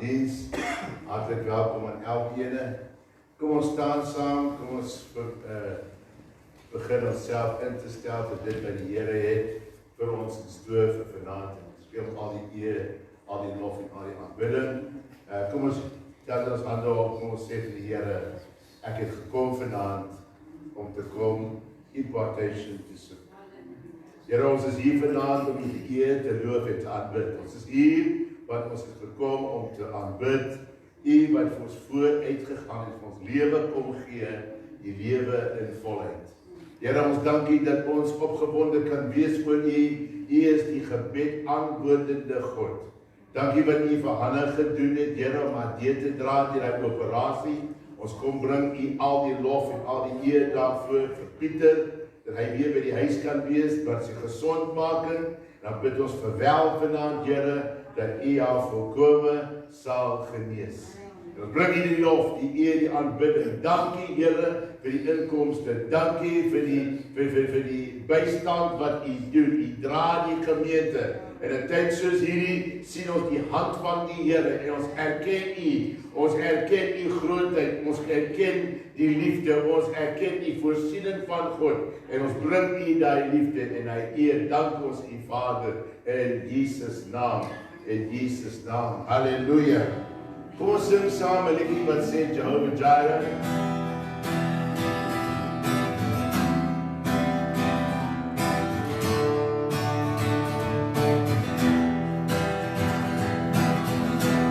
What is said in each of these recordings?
diens. Hartlik welkom aan elkeen. Kom ons staan saam, kom ons begin onsself in te stel vir dit wat die Here het vir ons gestoor vir vanaand. Speel al die eer, al die lof en al die aanbidding. Kom ons tel ons hande op, kom ons sê vir die Here, ek het gekom vanaand om te kom, impartation te soek. Here, ons is hier vanaand om die eer te loof en te aanbid. Ons is hier, want ons het gekom om te aanbid. U wat vir ons vooruit gegaan het, vir ons lewe kom gee, die lewe in volheid. Here, ons dank U dat ons opgewonde kan wees voor U. U is die gebed antwoordende God. Dankie wat U vir Hanne gedoen het, Here, om haar deur te dra deur die operasie. Ons kom bring U al die lof en al die eer daarvoor vir Pieter, dat hy weer by die huis kan wees, wat sy gesond maak. Dan bid ons verwel vanaand, Here, dat U haar volkome sal genees. En ons bring U die lof, die eer, die aanbidding. Dankie, Here, vir die inkomste. Dankie vir die bystand wat U doen. U dra die gemeente. En in 'n tyd soos hierdie sien ons die hand van die Here en ons erken U. Ons erken U grootheid. Ons erken die liefde. Ons erken die voorsiening van God. En ons bring U daai liefde en hy eer. Dank ons U Vader in Jesus naam. In Jesus naam. Halleluja. Kom ons sing saam 'n liedjie wat sê Jehovah Jireh.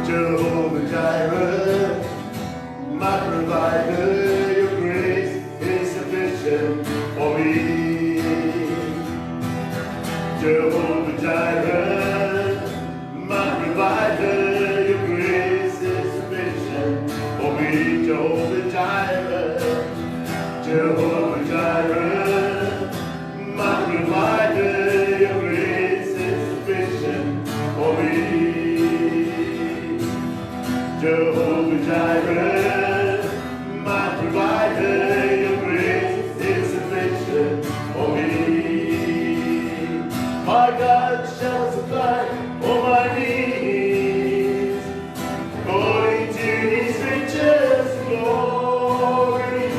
Jehovah Jireh, my provider, your grace is sufficient for me. Jehovah Jireh, my provider, your grace is sufficient for me. Jehovah Jireh, Jehovah Jireh, my provider, your grace is sufficient for me. Jehovah Jireh, my provider, your grace is sufficient for me. My God shall supply all my needs, according to His riches and glory.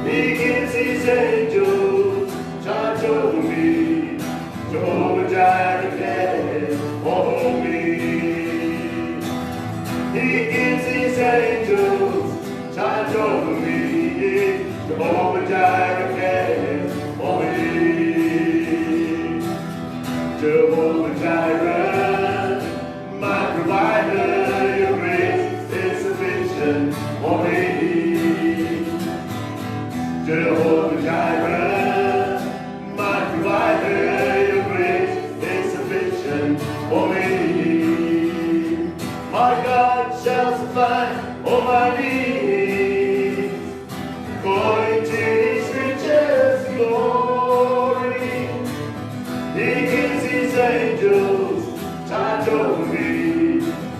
He gives His angels charge over me. Jehovah Jireh cares for me. He gives His angels charge over me. Jehovah Jireh cares for me. Jehovah Jireh, my provider, your grace is sufficient for me. Jehovah Jireh, my provider, your grace is sufficient for me. My God shall supply all my needs, according to His riches and glory. He gives His angels charge over me.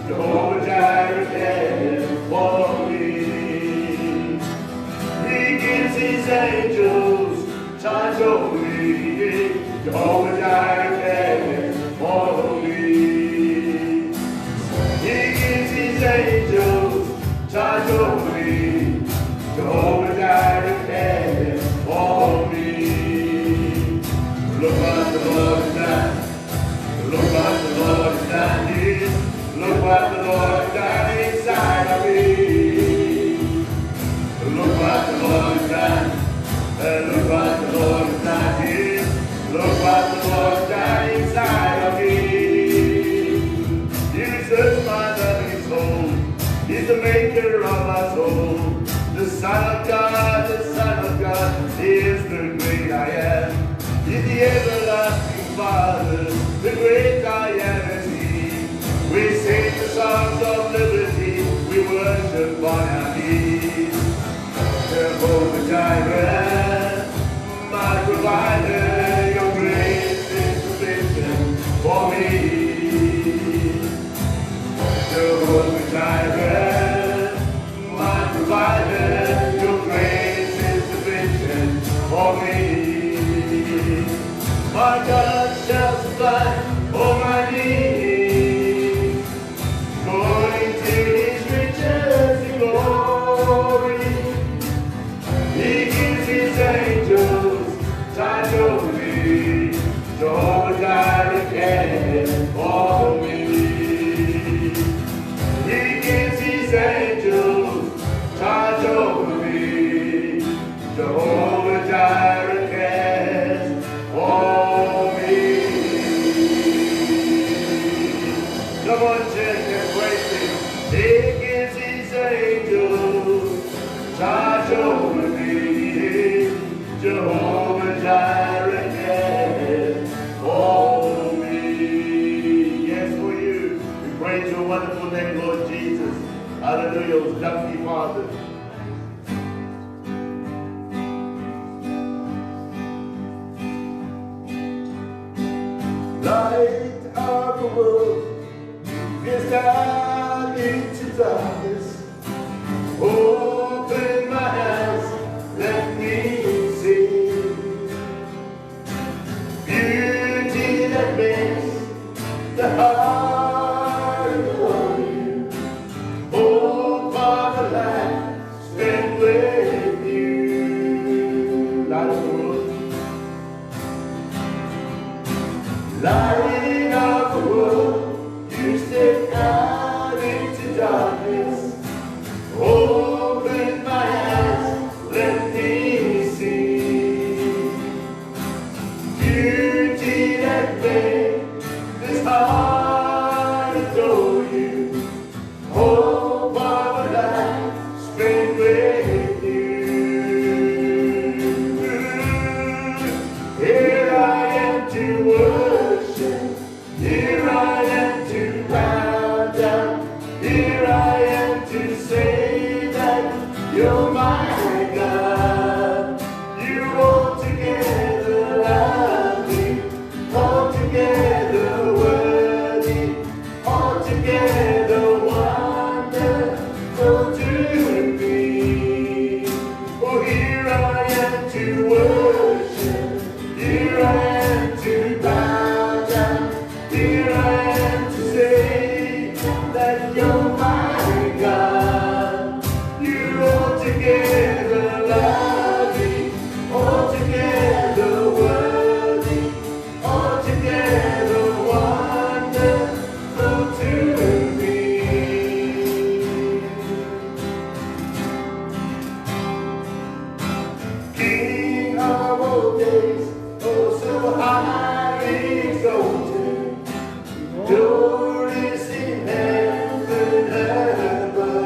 Jehovah Jireh cares for me. He gives His angels charge over me. Jehovah Jireh cares for me. His angels charge over me. Jehovah Jireh cares for me. Look what the Lord has done. Look what the Lord has done here. Look what the Lord has done inside of me. Look what the Lord has done. Look what the Lord has done here. Look what the Lord has done inside of me. You search my loving soul. He's the maker of my soul. The Son of God, the Son of God, He is the great I am. He's the everlasting Father, the great I am is He. We sing the songs of liberty, we worship on our knees. Jehovah Jireh, my provider, your grace is sufficient for me. Jehovah Jireh, my provider, your grace is sufficient for me. My God shall supply all my needs, according name, Lord Jesus. Hallelujah. Thank you, Father. Light of the world, pierce down into darkness. Open my eyes, let me see beauty that makes the heart adore you. Oh, Father, life spent with you. Light of the world, light of the world, you step out into darkness. Open my eyes, let me see beauty that makes this heart adore you. Oh, Father, life spent with you. Here I am to worship. Here I am to bow down. Here I am to say that you're my God. You altogether lovely, altogether worthy, altogether wonderful to me. Oh, here I am to worship. Here I am to bow down. Here I am to say that you're my God. You're altogether lovely, altogether worthy, altogether wonderful to me. King of all days, oh so highly exalted, glorious in heaven above.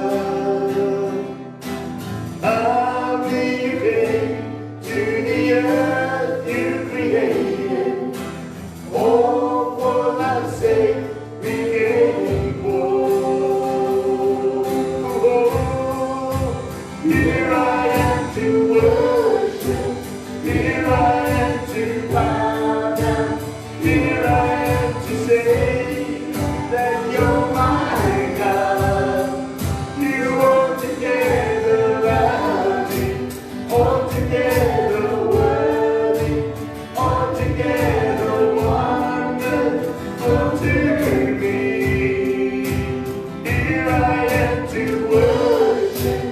Humbly you came to the earth you created. Oh, for love's sake became poor. Here I am to worship. Here I am to bow down. Here I am to say that you're my God. You altogether lovely, altogether worthy, altogether wonderful to me. Here I am to worship.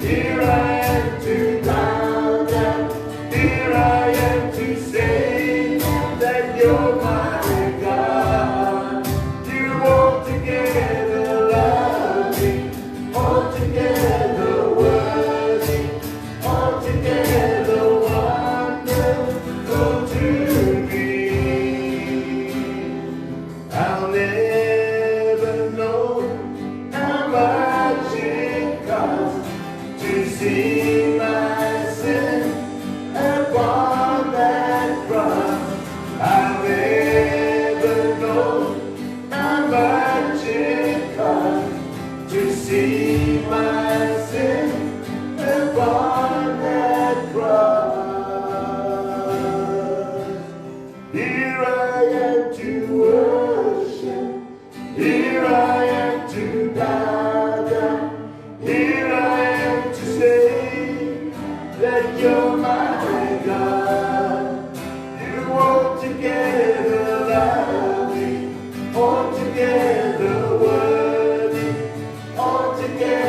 Here I am to bow down. Here I am to say that you're my God. You altogether lovely, altogether worthy, altogether wonderful to me. I'll never know how much it costs to see my sin upon that cross. I'll never know how much it costs to see my sin upon that cross. Here I am to worship. Here I am to bow down. Here I am to say that you're my God. You altogether lovely, altogether worthy, altogether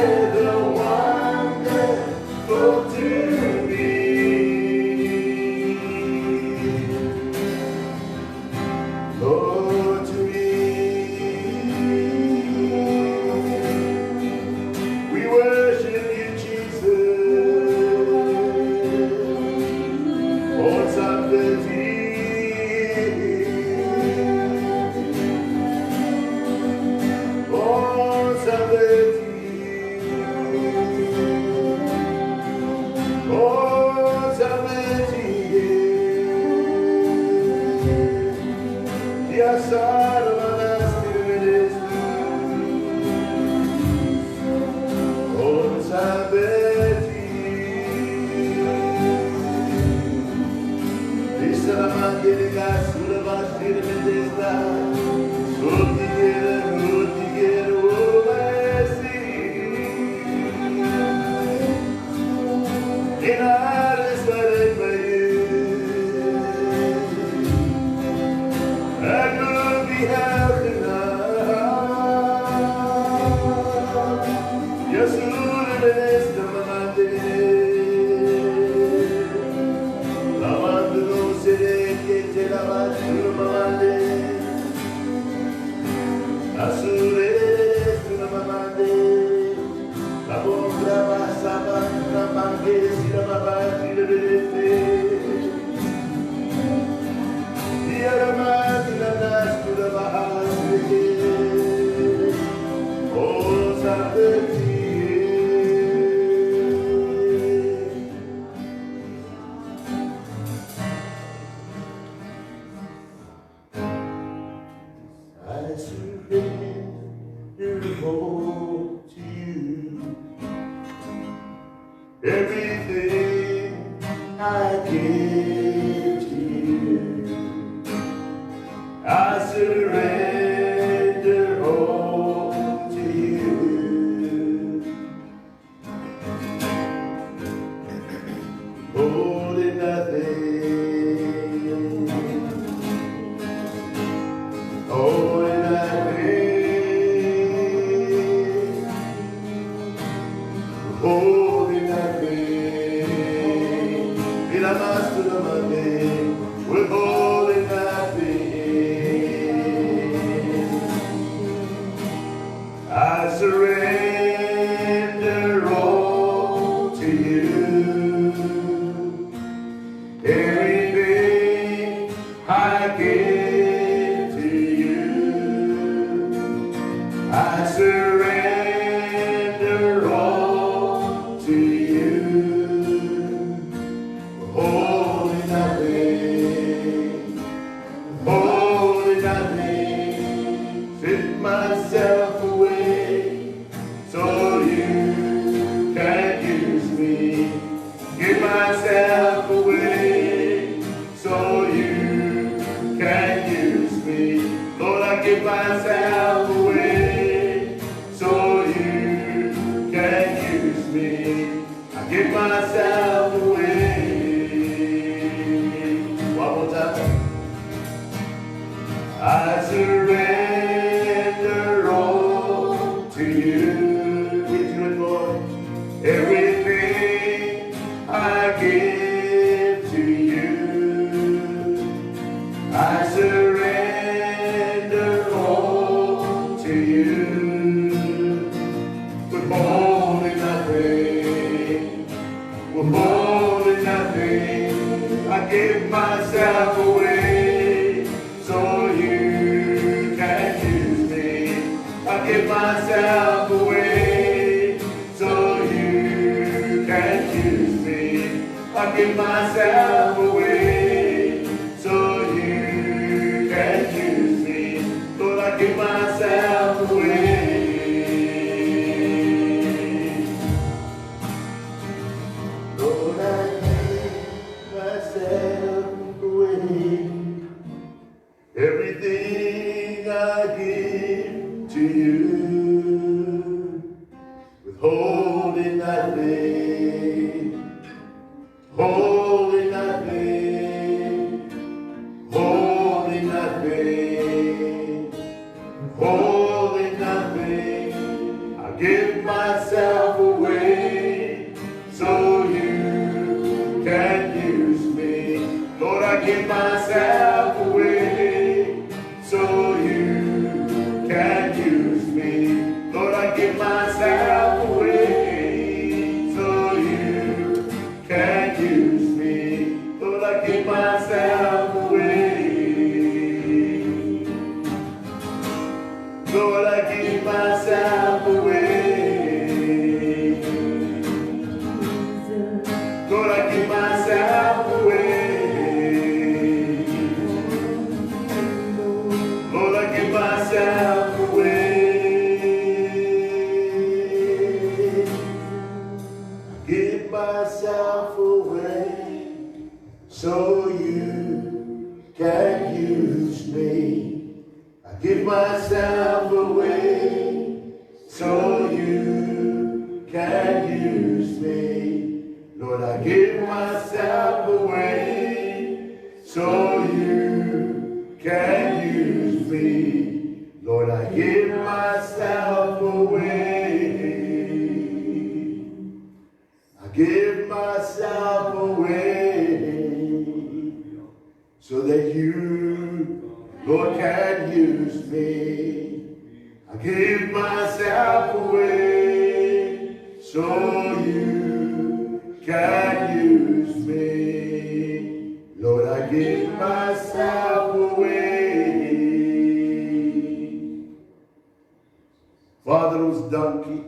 dankie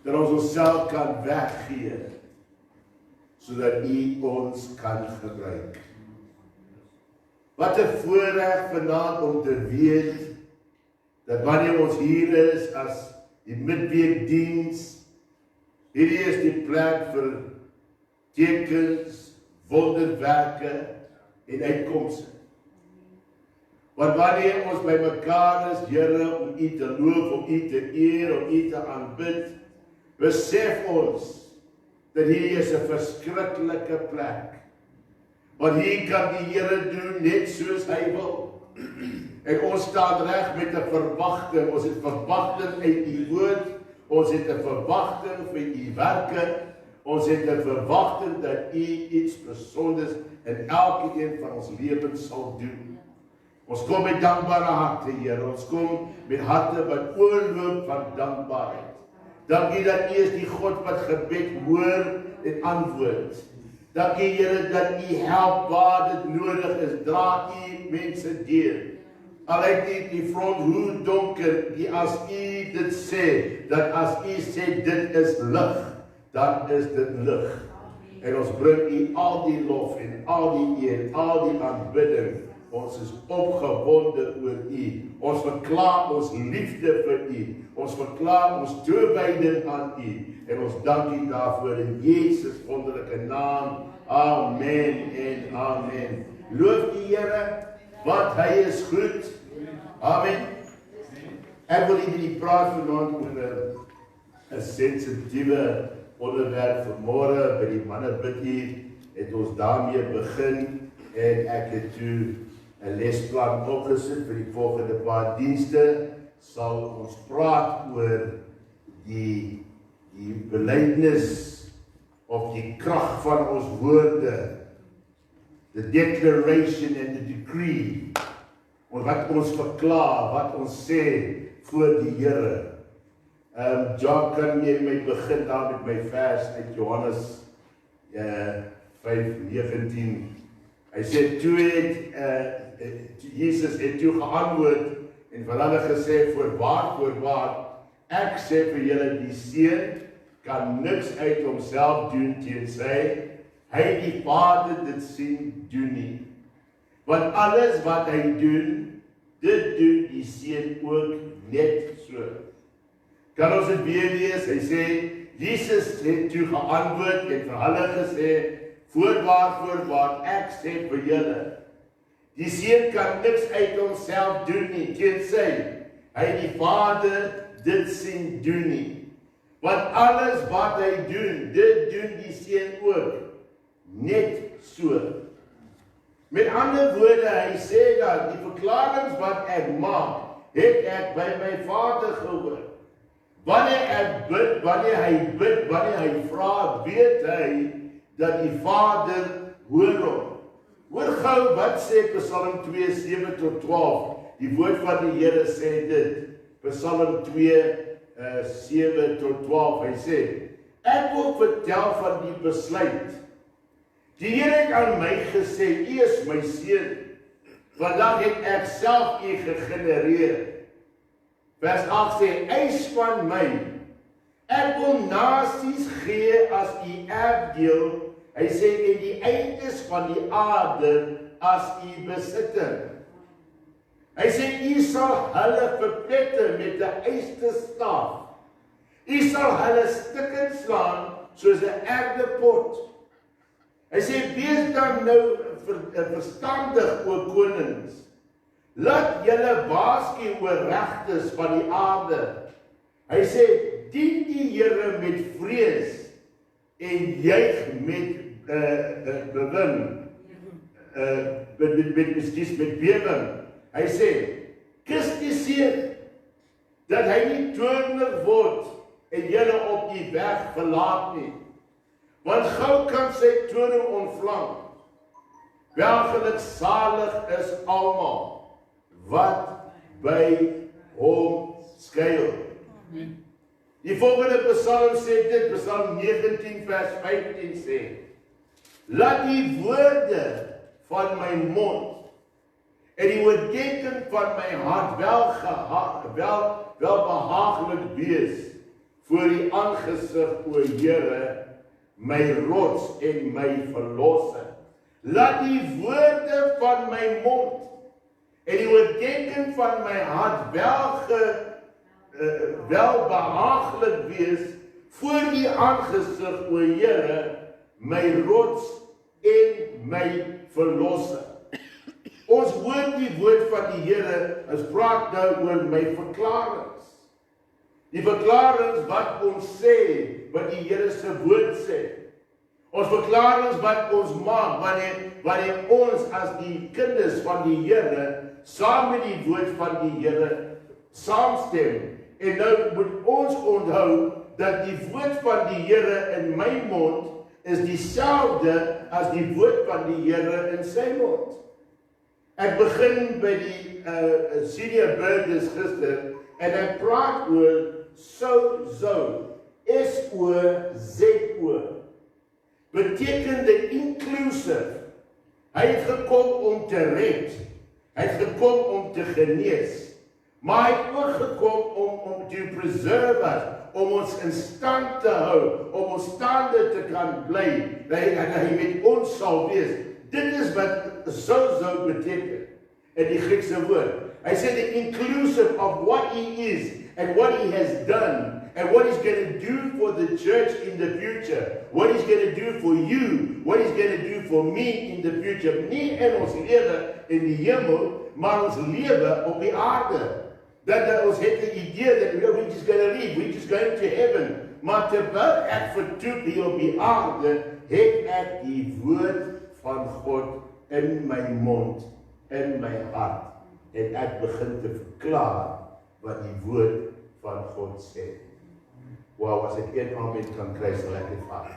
dat ons onsself kan weggee sodat U ons kan gebruik. Wat 'n voorreg vanaand om te weet dat wanneer ons hier is as die midweekdiens, hierdie is die plek vir tekens, wonderwerke en uitkomste. Want wanneer ons by mekaar is, Here, om U te loof, om U te eer, om U te aanbid, besef ons dat hierdie is 'n verskriklike plek. Want hier kan die Here doen net soos Hy wil. En ons staan reg met 'n verwagting. Ons het verwagting uit U woord. Ons het 'n verwagting vir U werke. Ons het 'n verwagting dat U iets besonders in elkeen van ons lewens sal doen. Ons kom met dankbare harte, Here. Ons kom met harte wat oorloop van dankbaarheid. Dankie dat U is die God wat gebed hoor en antwoord. Dankie, Here, dat U help waar dit nodig is. Dra U mense deur. Al het die front hoe donker, as U dit sê, dat as U sê dit is lig, dan is dit lig. En ons bring U al die lof en al die eer, al die aanbidding. Ons is opgewonde oor U. Ons verklaar ons liefde vir U. Ons verklaar ons toewyding aan U. En ons dank U daarvoor in Jesus wonderlike naam. Amen en amen. Loof die Here, want Hy is goed. Amen. Ek wil nie praat vanaand oor 'n sensitiewe onderwerp vanmôre by die manne bid hier. Het ons daarmee begin en ek het toe 'n lesplan opgesit vir die volgende paar dienste. Sal ons praat oor die belydenis of die krag van ons woorde, the declaration and the decree, of wat ons verklaar, wat ons sê voor die Here. John kan jy my begin daar met my vers uit Johannes 5:19. Hy sê toe Jesus het toe geantwoord en vir hulle gesê, voorwaar, ek sê vir julle, die seun kan niks uit homself doen tensy hy die Vader dit sien doen nie. Want alles wat hy doen, dit doen die seun ook net so. Kan ons dit weer lees? Hy sê, Jesus het toe geantwoord en vir hulle gesê, voorwaar, ek sê vir julle, die seun kan niks uit homself doen nie, tensy hy die Vader dit sien doen nie. Want alles wat hy doen, dit doen die seun ook net so. Met ander woorde, hy sê dat die verklaringe wat ek maak, het ek by my Vader gehoor. Wanneer ek bid, wanneer hy vra, weet hy dat die Vader hoor hom. Hoor gou wat sê Psalm 2, 7-12. Die woord van die Here sê dit. Psalm 2, 7-12. Hy sê, ek wil vertel van die besluit. Die Here het aan my gesê, U is my seun. Vandag het ek self U gegenereer. Vers 8 sê, eis van my. Ek wil nasies gee as U erfdeel. Hy sê, en die eindes van die aarde as U besitting. Hy sê, U sal hulle verpletter met 'n ysterstaaf. U sal hulle stukken slaan soos 'n erdepot. Hy sê, wees dan nou verstandig, o konings. Laat julle waarsku oor regtes van die aarde. Hy sê, dien die Here met vrees en juig met bewing. Met bewing. Hy sê, kus die seun, dat hy nie toornig word en julle op die weg verlaat nie. Want gou kan sy toorn ontvlam. Welgeluksalig is almal wat by hom skuil. Die volgende Psalm sê dit, Psalm 19 vers 15 sê, laat die woorde van my mond En die oordenking van my hart wel behaaglik wees voor die aangesig, o Here, my rots en my verlosser. Laat die woorde van my mond en die oordenking van my hart wel behaaglik wees voor die aangesig, o Here, my rots en my verlosser. Ons hoor die woord van die Here, ons praat nou oor my verklarings. Die verklarings wat ons sê, wat die Here se woord sê. Ons verklarings wat ons maak, wanneer ons as die kinders van die Here, saam met die woord van die Here, saamstem. En nou moet ons onthou, dat die woord van die Here in my mond, is dieselfde as die woord van die Here in sy mond. Ek begin by die senior burgers gister, en ek praat oor so, S-O-Z-O, betekende inclusive. Hy het gekom om te red, hy het gekom om te genees, maar hy het ook gekom om te preserve us, om ons in stand te hou, om ons staande te kan bly, dat hy met ons sal wees. Dit is wat so beteken in die Griekse woord. Hy sê the inclusive of what he is and what he has done and what he's going to do for the church in the future. What he's going to do for you, what he's going to do for me in the future. Nie in ons lewe in die hemel, maar ons lewe op die aarde. Dat ons het die idee dat we're just going to leave, we're just going to heaven. Maar terwyl ek vertoek hier op die aarde, het ek die woord van God in my mond, in my hart, en ek begin te verklaar wat die woord van God sê. Wow, as ek een amen kan kry, sal ek dit vat.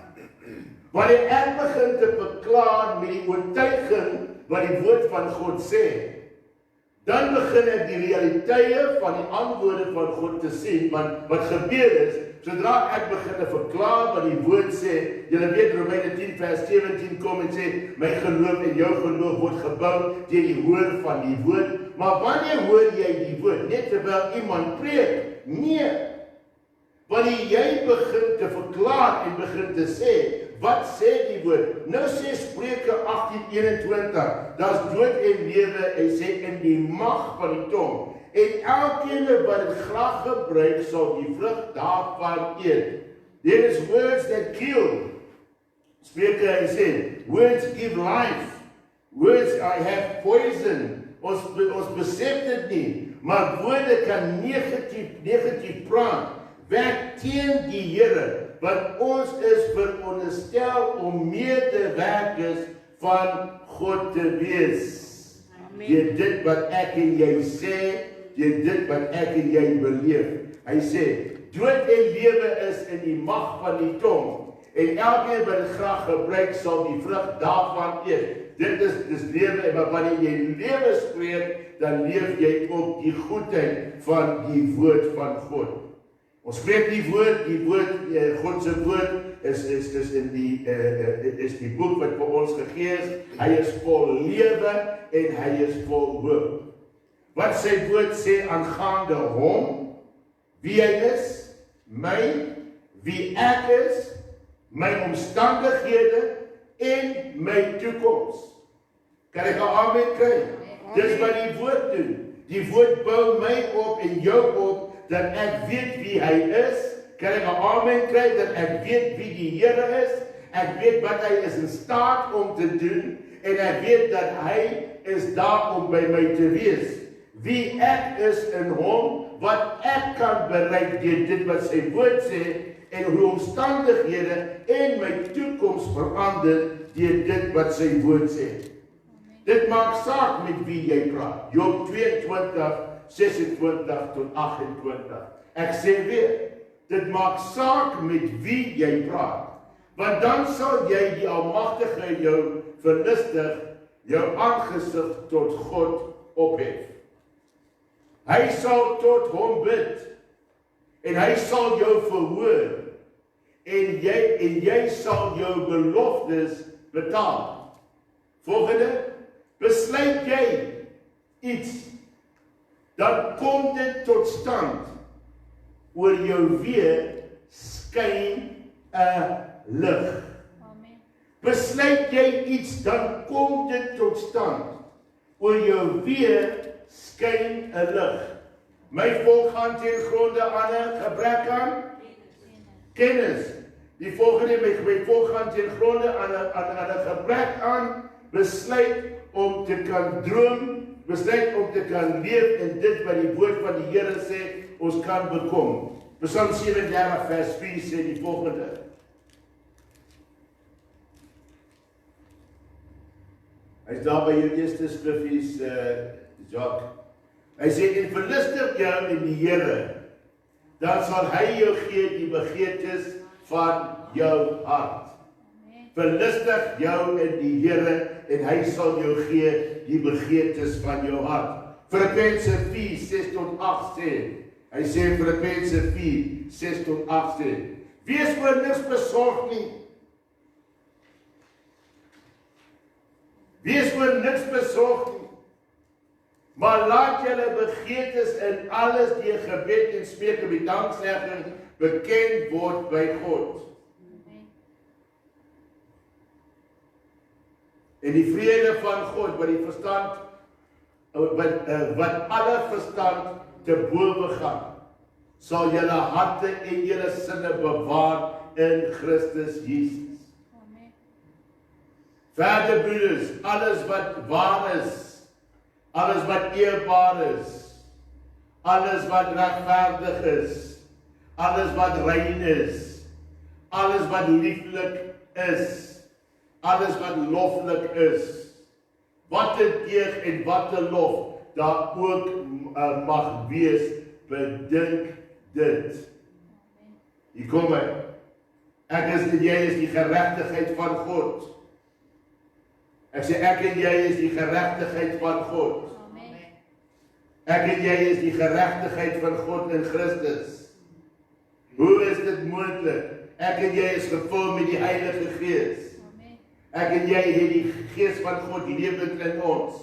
Wanneer ek begin te verklaar met die oortuiging wat die woord van God sê, dan begin ek die realiteite van die antwoorde van God te sien, want wat gebeur is, sodra ek begin te verklaar wat die woord sê, julle weet Romeine 10 vers 17 kom en sê, my geloof en jou geloof word gebou deur die hoor van die woord, maar wanneer hoor jy die woord? Net terwyl iemand preek? Nee. Wanneer jy begin te verklaar en begin te sê, wat sê die woord? Nou sê Spreuke 18:21, daar's dood en lewe, hy sê in die mag van die tong. En elkeen wat dit graag gebruik, sal die vrug daarvan eet. There is words that kill. Spreuke, hy sê, words give life. Words have poison. Ons besef dit nie, maar woorde kan negatief praat. Werk teen die Here, want ons is veronderstel om medewerkers van God te wees. Deur dit wat ek en jy sê, deur dit wat ek en jy beleef. Hy sê, dood en lewe is in die mag van die tong, en elkeen wat dit graag gebruik, sal die vrug daarvan eet. Dit is lewe, maar wanneer jy lewe spreek, dan leef jy ook die goedheid van die woord van God. Ons spreek die woord, God se woord is die boek wat vir ons gegee is. Hy is vol lewe en hy is vol hoop. Wat sy woord sê aangaande hom, wie hy is, my, wie ek is, my omstandighede en my toekoms. Kan ek 'n amen kry? Dis wat die woord doen. Die woord bou my op en jou op, dat ek weet wie hy is. Kan ek 'n amen kry? Dat ek weet wie die Here is. Ek weet wat hy is in staat om te doen. En ek weet dat hy is daar om by my te wees. Wie ek is in hom, wat ek kan bereik deur dit wat sy woord sê, en hoe omstandighede en my toekoms verander deur dit wat sy woord sê. Dit maak saak met wie jy praat. Job 22:26 tot 28. Ek sê weer, dit maak saak met wie jy praat. Want dan sal jy die Almagtige jou verlustig, jou aangesig tot God ophef. Hy sal tot hom bid, en hy sal jou verhoor, en jy sal jou beloftes betaal. Volgende, besluit jy iets, dan kom dit tot stand. Oor jou weer skyn 'n lig. Besluit jy iets, dan kom dit tot stand. Oor jou weer skyn 'n lig. My volk gaan teen gronde aan 'n gebrek aan kennis. Die volgende, my volk gaan teen gronde aan 'n gebrek aan besluit om te kan droom, besluit om te kan leef in dit wat die woord van die Here sê ons kan bekom. Psalm 37 vers 4 sê die volgende. Hy is daar by jou eerste skriffies, Jacques. Hy sê, en verlustig jou in die Here, dan sal hy jou gee die begeertes van jou hart. Verlustig jou in die Here, en hy sal jou gee die begeertes van jou hart. Filippense 4, 6 tot 8 sê, hy sê Filippense 4, 6 tot 8 sê, wees oor niks besorg nie. Wees oor niks besorg nie. Maar laat julle begeertes in alles die gebed en smeek met danksegging bekend word by God. En die vrede van God wat die verstand, wat alle verstand te bowe gaan, sal julle harte en julle sinne bewaar in Christus Jesus. Verder broeders, alles wat waar is, alles wat eerbaar is, alles wat regverdig is, alles wat rein is, alles wat lieflik is, alles wat loflik is, wat 'n deeg en wat 'n lof daar ook mag wees, bedink dit. Hier kom hy. Ek is en jy is die geregtigheid van God. Ek sê ek en jy is die geregtigheid van God. Ek en jy is die geregtigheid van God in Christus. Hoe is dit moontlik? Ek en jy is gevul met die Heilige Gees. Ek en jy het die Gees van God lewend in ons.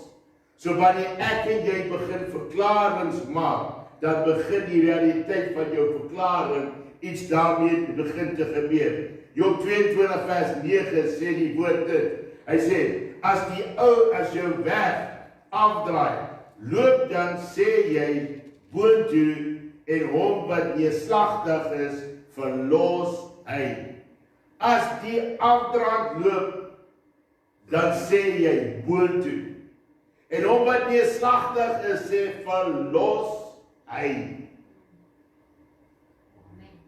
So wanneer ek en jy begin verklaringe maak, dan begin die realiteit van jou verklaring iets daarmee begin te gebeur. Job 22 vers 9 sê die woord dit. Hy sê, as jou weg afdraai, loop dan sê jy boontoe en hom wat neerslagtig is, verlos hy. As die afdraand loop, dan sê jy boontoe. En hom wat neerslagtig is, sê verlos hy.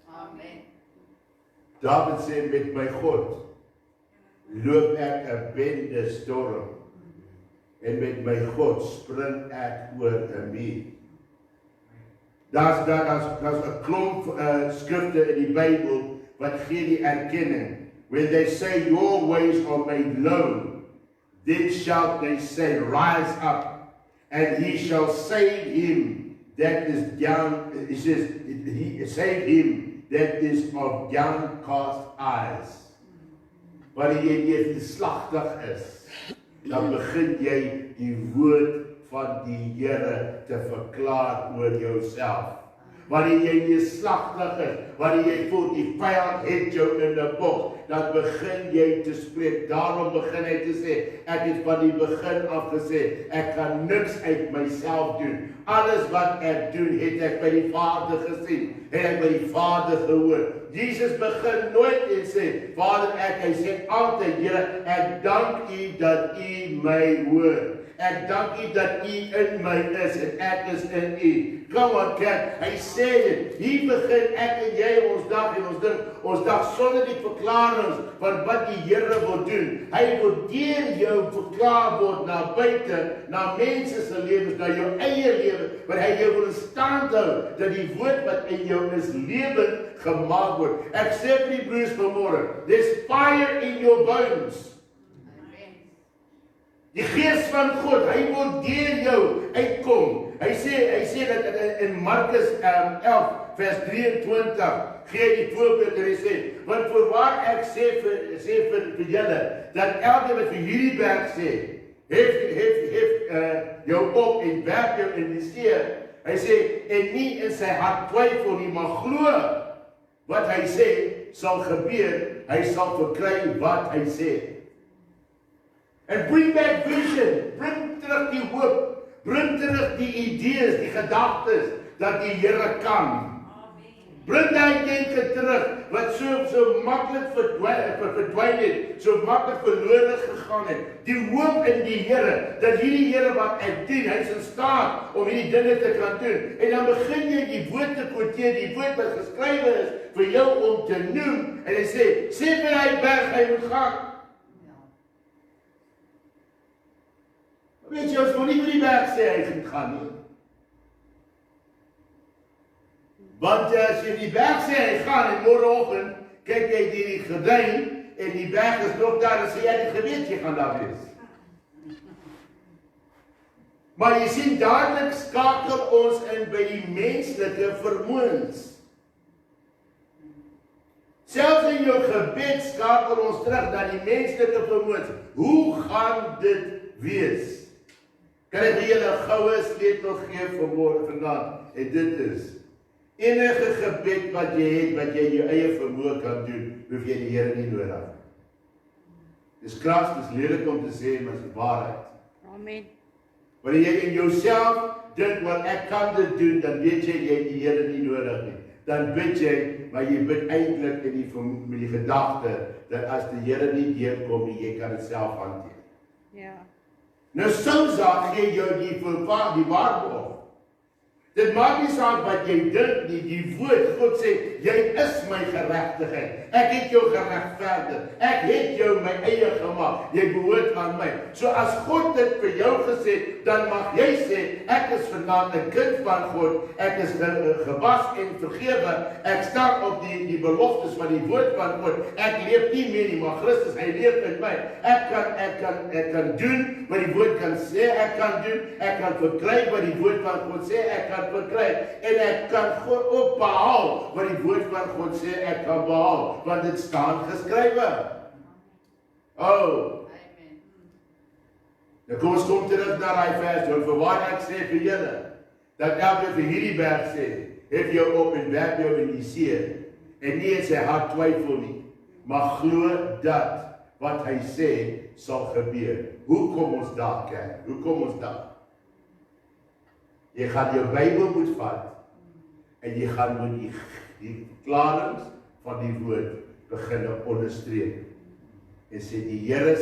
Amen. David sê, met my God loop ek 'n bende storm, en met my God spring ek oor 'n muur. Daar's 'n klomp skrifte in die Bybel wat gee die erkenning. When they say your ways are made low, then shall they say, rise up, and he shall save him that is down. He says, he save him that is of downcast eyes. Wanneer jy neerslagtig is, dan begin jy die woord van die Here te verklaar oor jouself. Wanneer jy neerslagtig is, wanneer jy voel die vyand het jou in 'n boks, dan begin jy te spreek. Daarom begin hy te sê, ek het van die begin af gesê, ek kan niks uit myself doen. Alles wat ek doen, het ek by die Vader gesien, het ek by die Vader gehoor. Jesus begin nooit en sê, Vader, hy sê altyd, Here, ek dank U dat U my hoor. Ek dank U dat U in my is en ek is in U. Come on, kerk, hy sê dit. Hier begin ek en jy ons dag en ons dag sonder die verklaringe van wat die Here wil doen. Hy wil deur jou verklaar word na buite, na mense se lewens, na jou eie lewe, maar hy jou wil in stand hou dat die woord wat in jou is lewend gemaak word. Ek sê vir die broers vanmôre, there's fire in your bones. Die Gees van God, hy wil deur jou uitkom. Hy sê dat in Markus 11 vers 23 gee die voorbeeld en hy sê, want voorwaar ek sê vir julle, dat elke wat vir hierdie berg sê, jou op en werp jou in die see. Hy sê, en nie in sy hart twyfel nie, maar glo wat hy sê sal gebeur, hy sal verkry wat hy sê. And bring back vision, bring terug die hoop, bring terug die idees, die gedagtes, dat die Here kan. Bring daai denke terug, wat so maklik verdwyn het, so maklik verlore gegaan het. Die hoop in die Here, dat hierdie Here wat ek dien, hy is in staat om hierdie dinge te kan doen. En dan begin jy die woord te quoteer, die woord wat geskrywe is, vir jou om te noem, en hy sê vir hy berg, hy moet gaan. Weet jy, ons moet nie vir die berg sê, hy moet gaan nie. Want as jy die berg sê, hy gaan, en morgenoggend, kyk jy die gordyn, en die berg is nog daar, en sê jy die geweet, jy gaan daar wees. Maar jy sien, dadelik skakel ons in by die menslike vermoëns. Selfs in jou gebed skakel ons terug na die menslike vermoëns. Hoe gaan dit wees? Kan ek vir julle 'n goue sleutel gee vanaand? En dit is, enige gebed wat jy het, wat jy jou eie vermoë kan doen, hoef jy die Here nie nodig. Dis kras, dis lelik om te sê, maar dis waarheid. Amen. Wanneer jy in jouself dink, wat ek kan dit doen, dan weet jy die Here nie nodig nie. Dan bid jy, maar jy bid eintlik met die gedagte, dat as die Here nie deurkom nie, jy kan dit self hanteer. Ja. Nou soms gee jou die waarborg. Dit maak nie saak wat jy dink nie, die woord, God sê, jy is my geregtigheid. Ek het jou geregverdig. Ek het jou my eie gemaak. Jy behoort aan my. So as God dit vir jou gesê, dan mag jy sê, ek is vanaand 'n kind van God. Ek is gewas en vergewe. Ek staan op die beloftes van die woord van God. Ek leef nie meer nie, maar Christus, hy leef in my. Ek kan doen wat die woord kan sê, ek kan doen. Ek kan verkry wat die woord van God sê, ek kan verkry, en ek kan God ook behaal wat die woord van God sê ek kan behaal, want dit staan geskrywe. Oh. Amen. Nou kom ons kom terug na daai vers, en vir wat ek sê vir julle, dat elke vir hierdie berg sê, hef jou op en werp jou in die see, en nie in sy hart twyfel nie, maar glo dat wat hy sê sal gebeur. Hoe kom ons daar, kerk? Hoe kom ons daar? Jy gaan jou Bybel moet vat, en jy gaan moet die verklarings van die woord begin onderstreep. En sê, die Here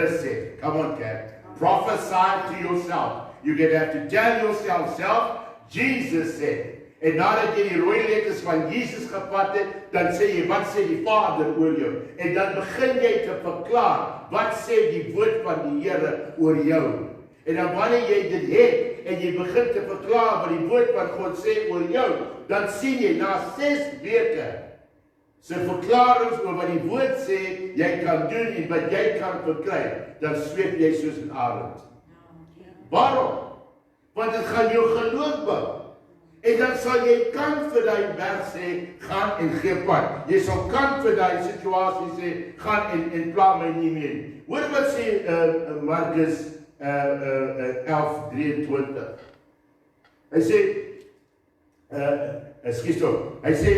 sê, come on, kerk, prophesy to yourself. You're going to have to tell yourself, Jesus said. En nadat jy die rooi letters van Jesus gevat het, dan sê jy, wat sê die Vader oor jou? En dan begin jy te verklaar, wat sê die woord van die Here oor jou? En dan wanneer jy dit het, en jy begin te verklaar wat die woord van God sê oor jou, dan sien jy, na 6 weke, sy verklarings oor wat die woord sê, jy kan doen en wat jy kan verkry, dan sweep jy soos 'n arend. Waarom? Want dit gaan jou geloof bou. En dan sal jy kan vir die berg sê, gaan en gee pad. Jy sal kan vir die situasie sê, gaan en pla my nie meer. Hoor wat sê Markus 11:23. Hy sê, hy sê,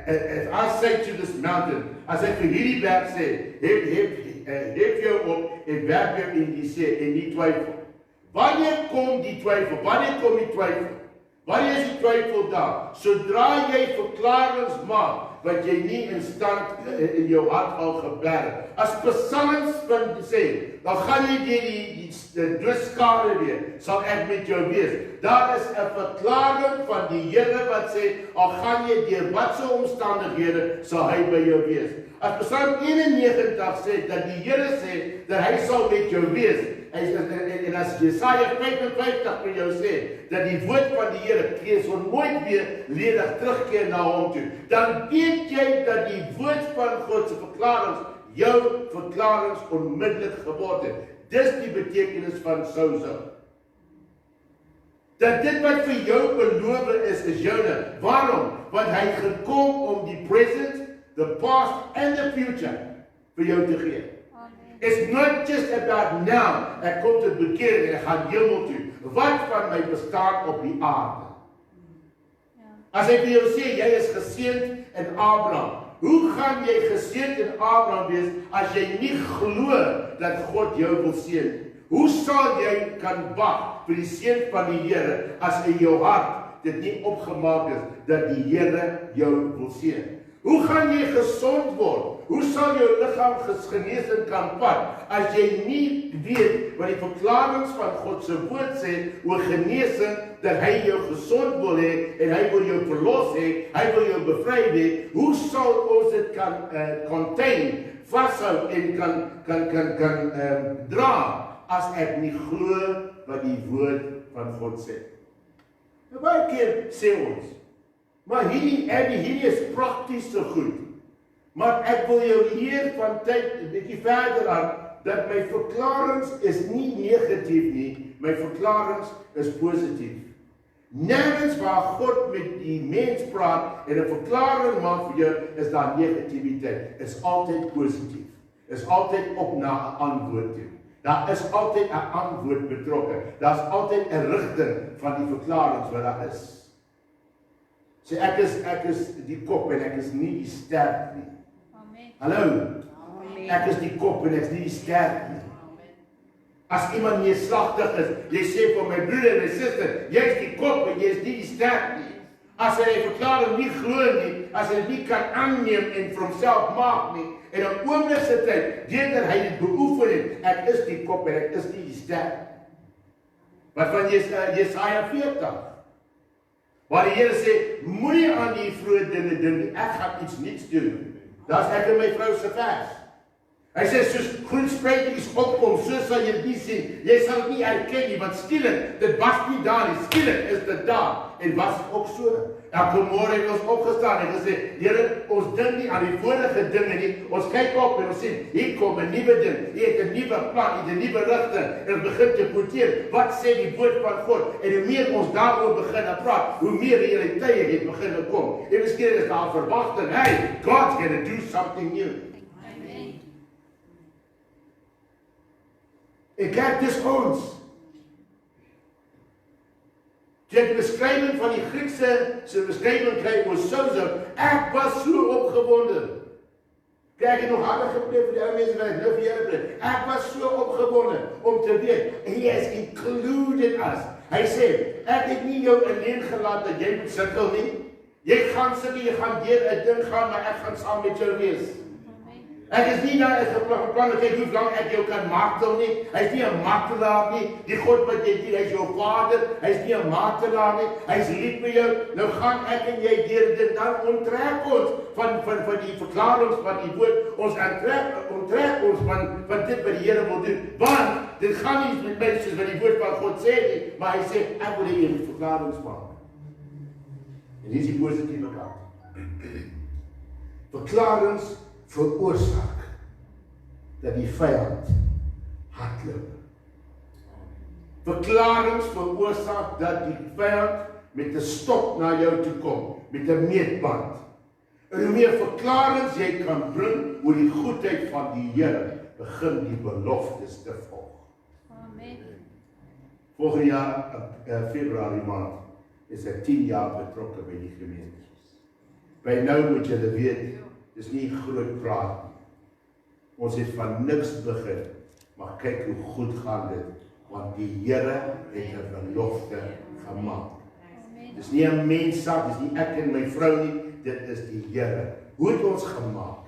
if I say to this mountain, as ek vir hierdie berg sê, hef jou op en werp jou in die see en nie twyfel. Wanneer kom die twyfel? Wanneer kom die twyfel? Wanneer is die twyfel daar? Sodra jy verklarings maak, wat jy nie in stand in jou hart al geberg. As Psalms sê, dan gaan jy die doodskade weer, sal ek met jou wees. Daar is 'n verklaring van die Here wat sê, al gaan jy deur watse omstandighede, sal hy by jou wees. As Psalm 91 sê, dat die Here sê, dat hy sal met jou wees, en as Jesaja 55 vir jou sê, dat die woord van die Here sal nooit weer ledig terugkeer na hom toe, dan weet jy dat die woord van God se verklarings, jou verklarings onmiddellik geword het. Dis die betekenis van sozo. Dat dit wat vir jou beloof is joune. Waarom? Want hy gekom om die present, the past and the future vir jou te gee. It's not just about now, ek kom tot bekering en ek gaan hemel toe. Wat van my bestaan op die aarde? As ek vir jou sê, jy is geseënd in Abraham. Hoe gaan jy geseënd in Abraham wees as jy nie glo dat God jou wil seën? Hoe sal jy kan wag vir die seën van die Here as in jou hart dit nie opgemaak is dat die Here jou wil seën? Hoe gaan jy gesond word? Hoe sal jou liggaam genesing kan vat as jy nie weet wat die verklaringe van God se woord sê oor genesing, dat hy jou gesond wil hê en hy wil jou verlos hê, hy wil jou bevry hê? Hoe sal ons dit kan contain, vashou en kan dra as ek nie glo wat die woord van God sê? Nou baie keer sê ons, maar hierdie is prakties so goed. Maar ek wil jou leer van tyd 'n bietjie verder aan, dat my verklaringe is nie negatief nie, my verklaringe is positief. Nergens waar God met die mens praat en 'n verklaring maak vir jou, is daar negativiteit. Is altyd positief. Is altyd op na 'n antwoord toe. Daar is altyd 'n antwoord betrokke. Daar's altyd 'n rigting van die verklaringe wat daar is. Sê ek is die kop en ek is nie die ster nie. Hallo, ek is die kop en ek is nie die ster nie. As iemand neerslagtig is, jy sê vir my broer en my suster, jy is die kop en jy is nie die ster nie. As hy die verklaring nie glo nie, as hy nie kan aanneem en vir homself maak nie, en op oomlikse tyd, deurdat hy dit beoefen het, ek is die kop en ek is nie die ster. Wat van Jesaja 40? Waar die Here sê, moenie aan die vroeë dinge dink, ek gaan iets niets doen. Daar's ek en my vrou se vers. Hy sê, soos groen spruitjies opkom, so sal jy nie sien. Jy sal dit nie herken nie, want skielik, dit was nie daar nie, skielik is dit daar. En was ook so. Elke môre het ons opgestaan en gesê, Here, ons dink nie aan die vorige dinge nie. Ons kyk op en ons sien, hier kom 'n nuwe ding. Hier het 'n nuwe plan, hier 'n nuwe rigting. En ons begin te quoteer, wat sê die woord van God? En hoe meer ons daaroor begin praat, hoe meer realiteite het begin kom. En miskien is daar verwagting, hey, God's gonna do something new. Amen. En kyk, dis ons. Die beskrywing van die Griekse beskrywing kry ons sozo, ek was so opgewonde. Kyk, ek het nog harder gebly vir die ou mense wat ek nou vir julle bly. Ek was so opgewonde om te weet, he has included us. Hy sê, ek het nie jou alleen gelaat dat jy moet sukkel nie. Jy gaan sukkel, jy gaan deur 'n ding gaan, maar ek gaan saam met jou wees. Ek is nie daar, ek geplan dat jy hoe lang ek jou kan martel nie. Hy is nie 'n martelaar nie. Die God wat jy dien, hy is jou Vader. Hy is nie 'n martelaar nie. Hy is lief vir jou. Nou gaan ek en jy deur dit, dan onttrek ons van die verklaringe van die woord. Ons onttrek ons van dit wat die Here wil doen. Want dit gaan nie met my soos wat die woord van God sê nie, maar hy sê ek wil hê jy moet verklaringe maak. En hier is die positiewe kant. Verklaringe veroorsaak dat die vyand hardloop. Verklaringe veroorsaak dat die vyand met 'n stok na jou toe kom, met 'n meetband. En hoe meer verklaringe jy kan bring oor die goedheid van die Here, begin die beloftes te volg. Amen. Volgende jaar, Februarie maand, is ek 10 jaar betrokke by die gemeente. By nou moet julle weet, dis nie groot praat nie. Ons het van niks begin, maar kyk hoe goed gaan dit, want die Here het 'n belofte gemaak. Dis nie 'n menssaak, dis nie ek en my vrou nie, dit is die Here. Hoe het ons gemaak?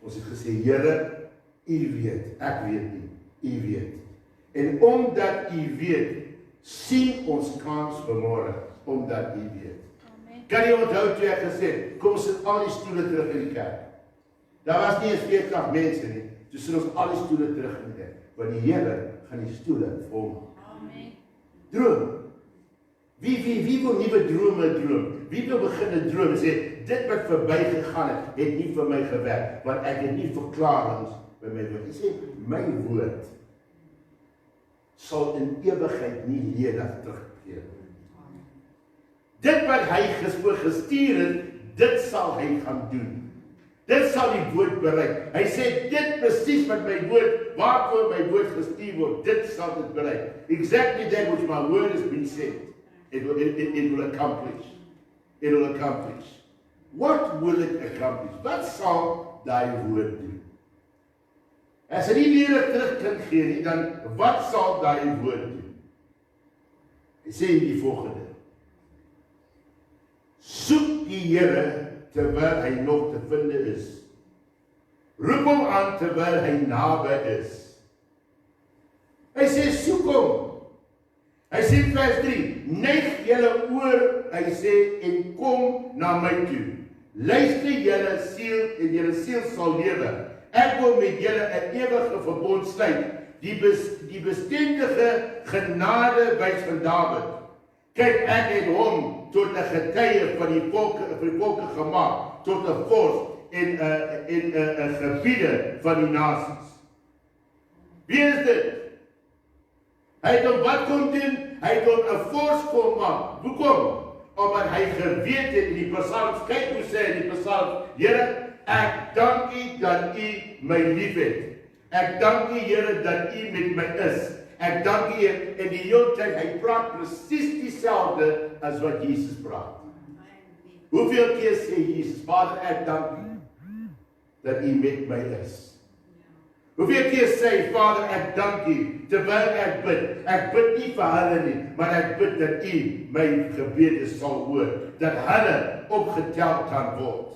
Ons het gesê, Here, U weet, ek weet nie, U weet. En omdat U weet, sien ons kans vanmôre, omdat U weet. Kan jy onthou toe ek gesê, kom sit al die stoele terug in die kerk. Daar was nie eens 40 mense nie, toe sit ons al die stoele terug in die kerk, want die Here gaan die stoele vol maak. Amen. Droom. Wie wil nuwe drome droom? Wie wil begin 'n droom en sê, dit wat verby gegaan het nie vir my gewerk, want ek het nie verklaringe by my woord. Hy sê, my woord sal in ewigheid nie ledig terugkeer. Dit wat hy gestuur het, dit sal hy gaan doen. Dit sal die woord bereik. Hy sê, dit presies wat my woord, waarvoor my woord gestuur word, dit sal dit bereik. Exactly that which my word has been said. It will accomplish. It will accomplish. What will it accomplish? Wat sal daai woord doen? As hy nie weer terug kan gee nie, dan wat sal daai woord doen? Hy sê die volgende. Soek die Here terwyl hy nog te vind is. Roep hom aan terwyl hy naby is. Hy sê soek hom. Hy sê vers 3, neig julle oor, hy sê, en kom na my toe. Luister julle siel en julle siel sal lewe. Ek wil met julle 'n ewige verbond sluit. Die bestendige genade wys van Dawid. Kyk, ek het hom tot 'n getuie van die volke gemaak, tot 'n vors en 'n gebiede van die nasies. Wie is dit? Hy het hom wat kom doen? Hy het hom 'n vors kom maak. Hoekom? Omdat hy geweet het in die psalms, kyk hoe sê in die psalms, Here, ek dank U dat U my liefhet. Ek dank U, Here, dat U met my is. Ek dank U, en die hele tyd, hy praat presies dieselfde as wat Jesus praat. Hoeveel keer sê Jesus, Vader, ek dank U dat U met my is. Hoeveel keer sê Vader, ek dank U, terwyl ek bid. Ek bid nie vir hulle nie, maar ek bid dat U my gebede sal hoor, dat hulle opgetel kan word.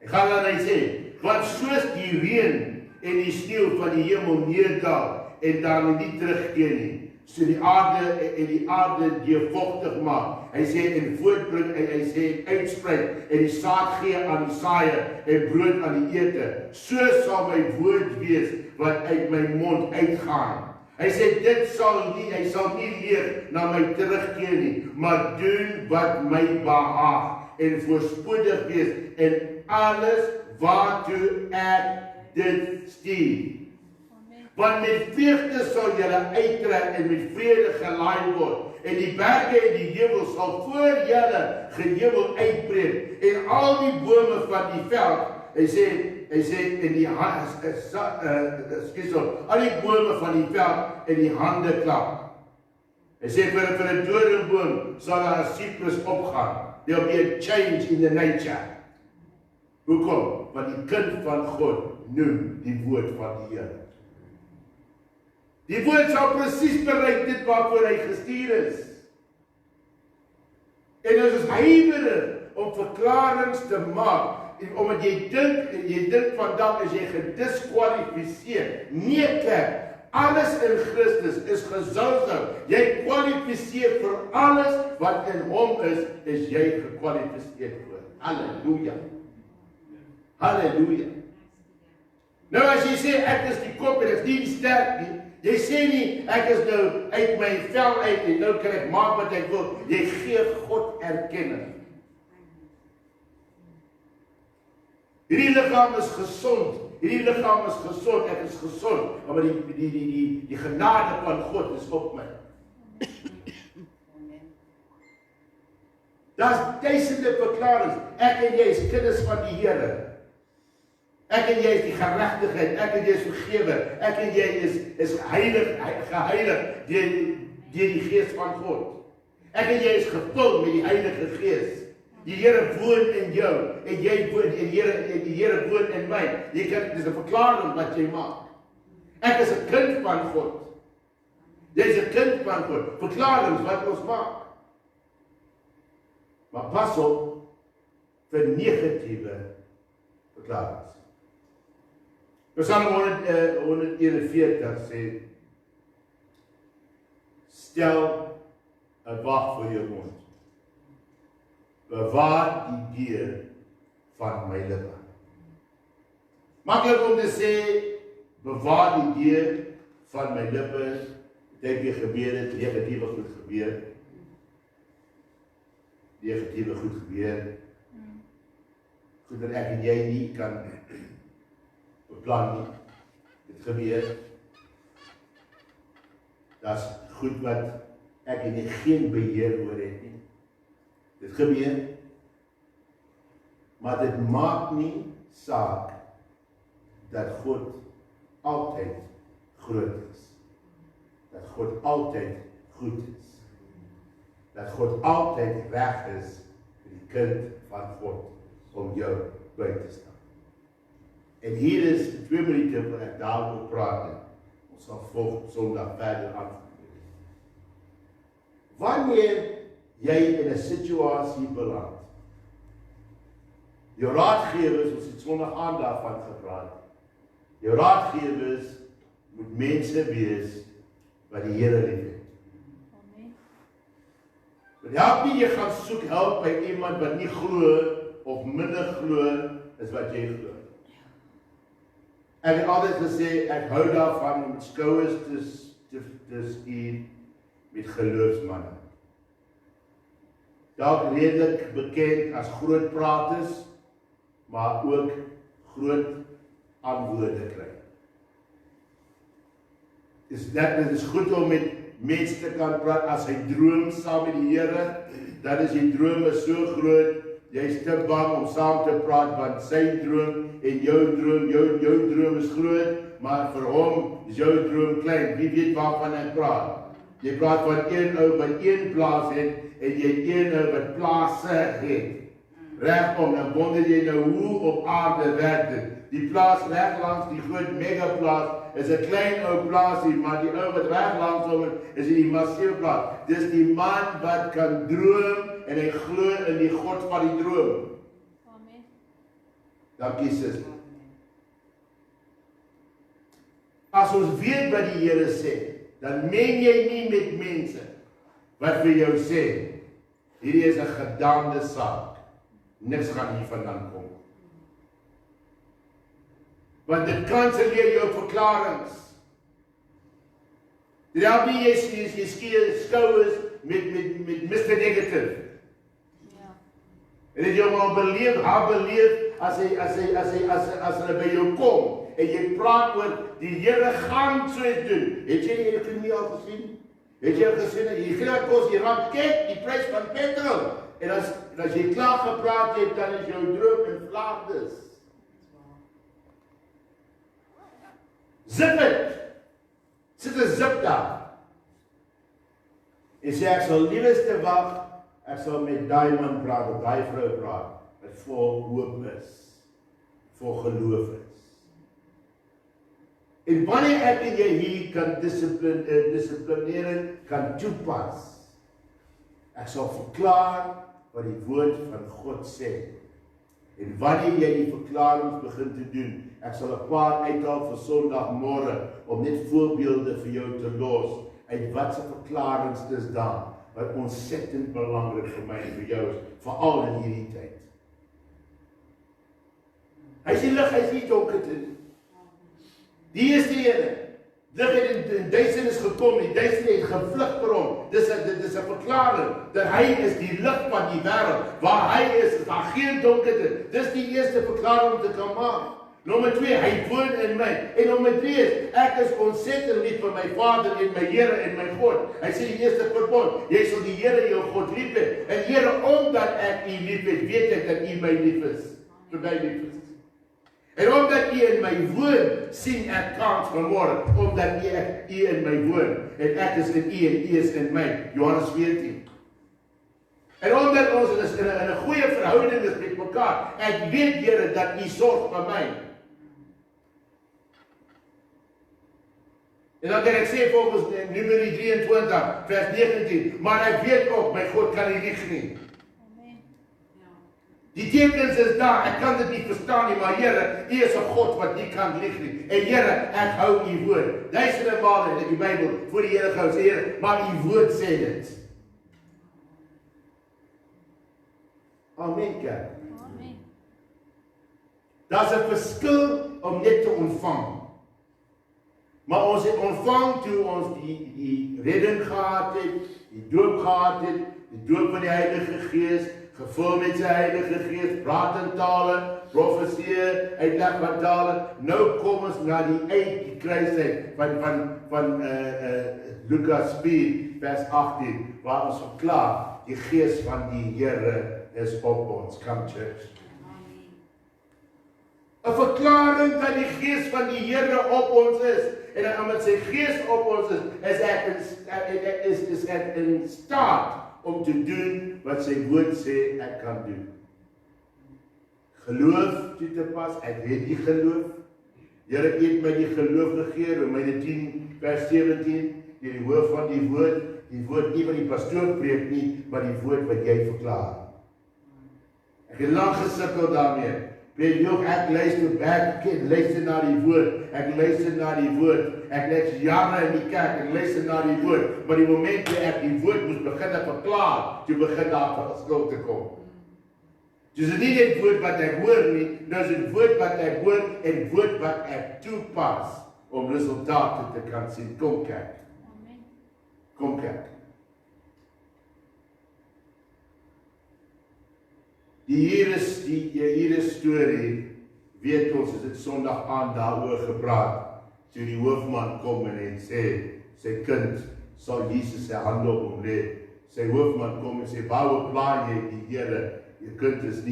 Ek gaan dan hy sê, want soos die reën en die sneeu van die hemel neerdaal en dan nie terugkeer nie, so die aarde deurvogtig maak. Hy sê en voortbring, hy sê uitsprei en die saad gee aan die saaier en brood aan die eter. So sal my woord wees wat uit my mond uitgaan. Hy sê hy sal nie leeg na my terugkeer nie, maar doen wat my behaag en voorspoedig wees en alles waartoe ek dit stuur. Want met vreugde sal julle uittrek en met vrede gelaai word. En die berge en die heuwel sal voor julle geheuwel uitbreek. En al die bome van die veld, hy sê in die al die bome van die veld in die hande klap. Hy sê vir 'n doringboom sal daar 'n cyprus opgaan. There will be a change in the nature. Hoekom? Want die kind van God noem die woord van die Here. Die woord sal presies bereik dit waarvoor hy gestuur is. En ons is huiwerig om verklaringe te maak. En omdat jy dink vandag as jy gediskwalifiseer. Nee, kerk, alles in Christus is gesalf. Jy kwalifiseer vir alles wat in hom is jy gekwalifiseer voor. Halleluja. Halleluja. Nou as jy sê ek is die kop en ek is nie die sterk nie, jy sê nie ek is nou uit my vel uit en nou kan ek maak wat ek wil. Jy gee God erkenning. Hierdie liggaam is gesond. Ek is gesond, maar die genade van God is op my. Daar's duisende verklaringe. Ek en jy is kinders van die Here. Ek en jy is die geregtigheid, ek en jy is vergewe, ek en jy is heilig, geheilig deur die Gees van God. Ek en jy is gevul met die Heilige Gees. Die Here woon in jou en jy woon en die Here woon in my. Dis 'n verklaring wat jy maak. Ek is 'n kind van God. Jy's 'n kind van God. Verklaringe wat ons maak. Maar pas op vir negatiewe verklaringe. Psalm 141 sê, stel 'n wag voor jou mond. Bewaar die deur van my lippe. Maklik om te sê, bewaar die deur van my lippe. Dink jy gebeur het, negatiewe goed gebeur. Negatiewe goed gebeur. Goed dat ek en jy nie kan beplan nie. Dit gebeur. Daar's goed wat ek en jy geen beheer oor het nie. Dit gebeur. Maar dit maak nie saak dat God altyd groot is. Dat God altyd goed is. Dat God altyd reg is vir die kind van God om jou by te staan. En hier is 2 minute wat ek daaroor praat. Ons sal volgende Sondag verder aan. Wanneer jy in 'n situasie beland, jou raadgewers, ons het Sondag aand daarvan gepraat, jou raadgewers moet mense wees wat die Here liefhet. Amen. Dit help nie jy gaan soek help by iemand wat nie glo of minder glo as wat jy glo. Ek het altyd gesê, ek hou daarvan om skouers te stuur met geloofsmanne. Dalk redelik bekend as groot praters, maar ook groot antwoorde kry. Dit is goed om met mense te kan praat as hy droom saam met die Here, dan is die droom so groot, jy is te bang om saam te praat, want sy droom en jou droom is groot, maar vir hom is jou droom klein. Wie weet waarvan ek praat? Jy praat van een ou wat een plaas het, en jy een ou wat plase het. Regom, dan wonder jy nou hoe op aarde werk dit. Die plaas reg langs die groot megaplaas is 'n klein ou plaasie, maar die ou wat reg langs hom is die massiewe plaas. Dis die man wat kan droom en hy glo in die God van die droom. Amen. Dankie suster. As ons weet wat die Here sê, dan meng jy nie met mense wat vir jou sê, hierdie is 'n gedaande saak. Niks gaan hier vandaan kom. Want dit kanselleer jou verklarings. Dit help nie jy skouers met Mr. Negative. Ja. En dit jy maar beleef as hulle by jou kom en jy praat oor die Here gaan so iets doen. Het jy die ekonomie al gesien? Het jy al gesien, jy kry kos, jy raak kyk, die prys van petrol. En as jy klaar gepraat het, dan is jou droom in vlaagtes. Zip het. Sit 'n zip daar. En sê ek sal liewste wag, ek sal met daai man praat, of daai vrou praat, wat vol hoop is, vol geloof is. En wanneer ek en jy hier kan dissiplinering kan toepas, ek sal verklaar wat die woord van God sê. En wanneer jy die verklarings begin te doen, ek sal 'n paar uithaal vir Sondagmôre om net voorbeelde vir jou te los uit wat se verklarings is daar wat ontsettend belangrik vir my en vir jou is, veral in hierdie tyd. Hy is die lig, hy is nie donkerte nie. Die is die Here. Lig het in duisternis gekom, die duisternis het gevlug vir hom. Dit is 'n verklaring dat hy is die lig van die wêreld. Waar hy is daar geen donkerte. Dis die eerste verklaring om te kan maak. Nommer 2, hy woon in my. En nommer 3 is, ek is ontsettend lief vir my Vader en my Here en my God. Hy sê die eerste verbond, jy sal die Here jou God lief hê. En Here, omdat ek U lief het, weet ek dat U my lief is. Vir my lief is. En omdat U in my woon, sien ek kans vanmôre, omdat U in my woon, en ek is in U en U is in my, Johannes 14. En omdat ons in 'n goeie verhouding is met mekaar, ek weet Here dat U sorg vir my. En dan kan ek sê volgens Numeri 23, vers 19, maar ek weet ook, my God kan nie lieg nie. Die tekens is daar, ek kan dit nie verstaan nie, maar Here, U is 'n God wat nie kan lieg nie. En Here, ek hou U woord. Duisende male in die Bybel voor die Here gehou, sê Here, maar U woord sê dit. Amen, kerk. Amen. Daar's 'n verskil om net te ontvang. Maar ons het ontvang toe ons die redding gehad het, die doop gehad het, die doop van die Heilige Gees, gevul met sy Heilige Gees, praat in tale, profeseer, uitleg van tale. Nou kom ons na die kruisheid van Ducasse 4, vers 18, waar ons verklaar, die Gees van die Here is op ons. Come church. 'n verklaring dat die gees van die Here op ons is. En omdat sy gees op ons is ek in staat om te doen wat sy woord sê ek kan doen. Geloof toe te pas, ek het die geloof. Here het my die geloof gegee, Romeine 10 vers 17, die hoof van die woord nie van die pastoor preek nie, maar die woord wat jy verklaar. Ek het lang gesukkel daarmee. Weet jy ook, ek luister na die woord, ek lees jare in die kerk, ek luister na die woord, maar die moment toe ek die woord moes begin verklaar, toe begin daar verskil te kom. Dus dit is nie net woord wat ek hoor nie, dit is het woord wat ek hoor en woord wat ek toepas om resultate te kan sien. Kom kyk. Kom kyk. Die Here storie, weet ons, is dit Sondag aan daaroor gepraat, toe die hoofman kom en sê, sy kind sal Jesus sy hande op hom lê. Sy hoofman kom en sê, waarom pla jy die Here? Jou kind is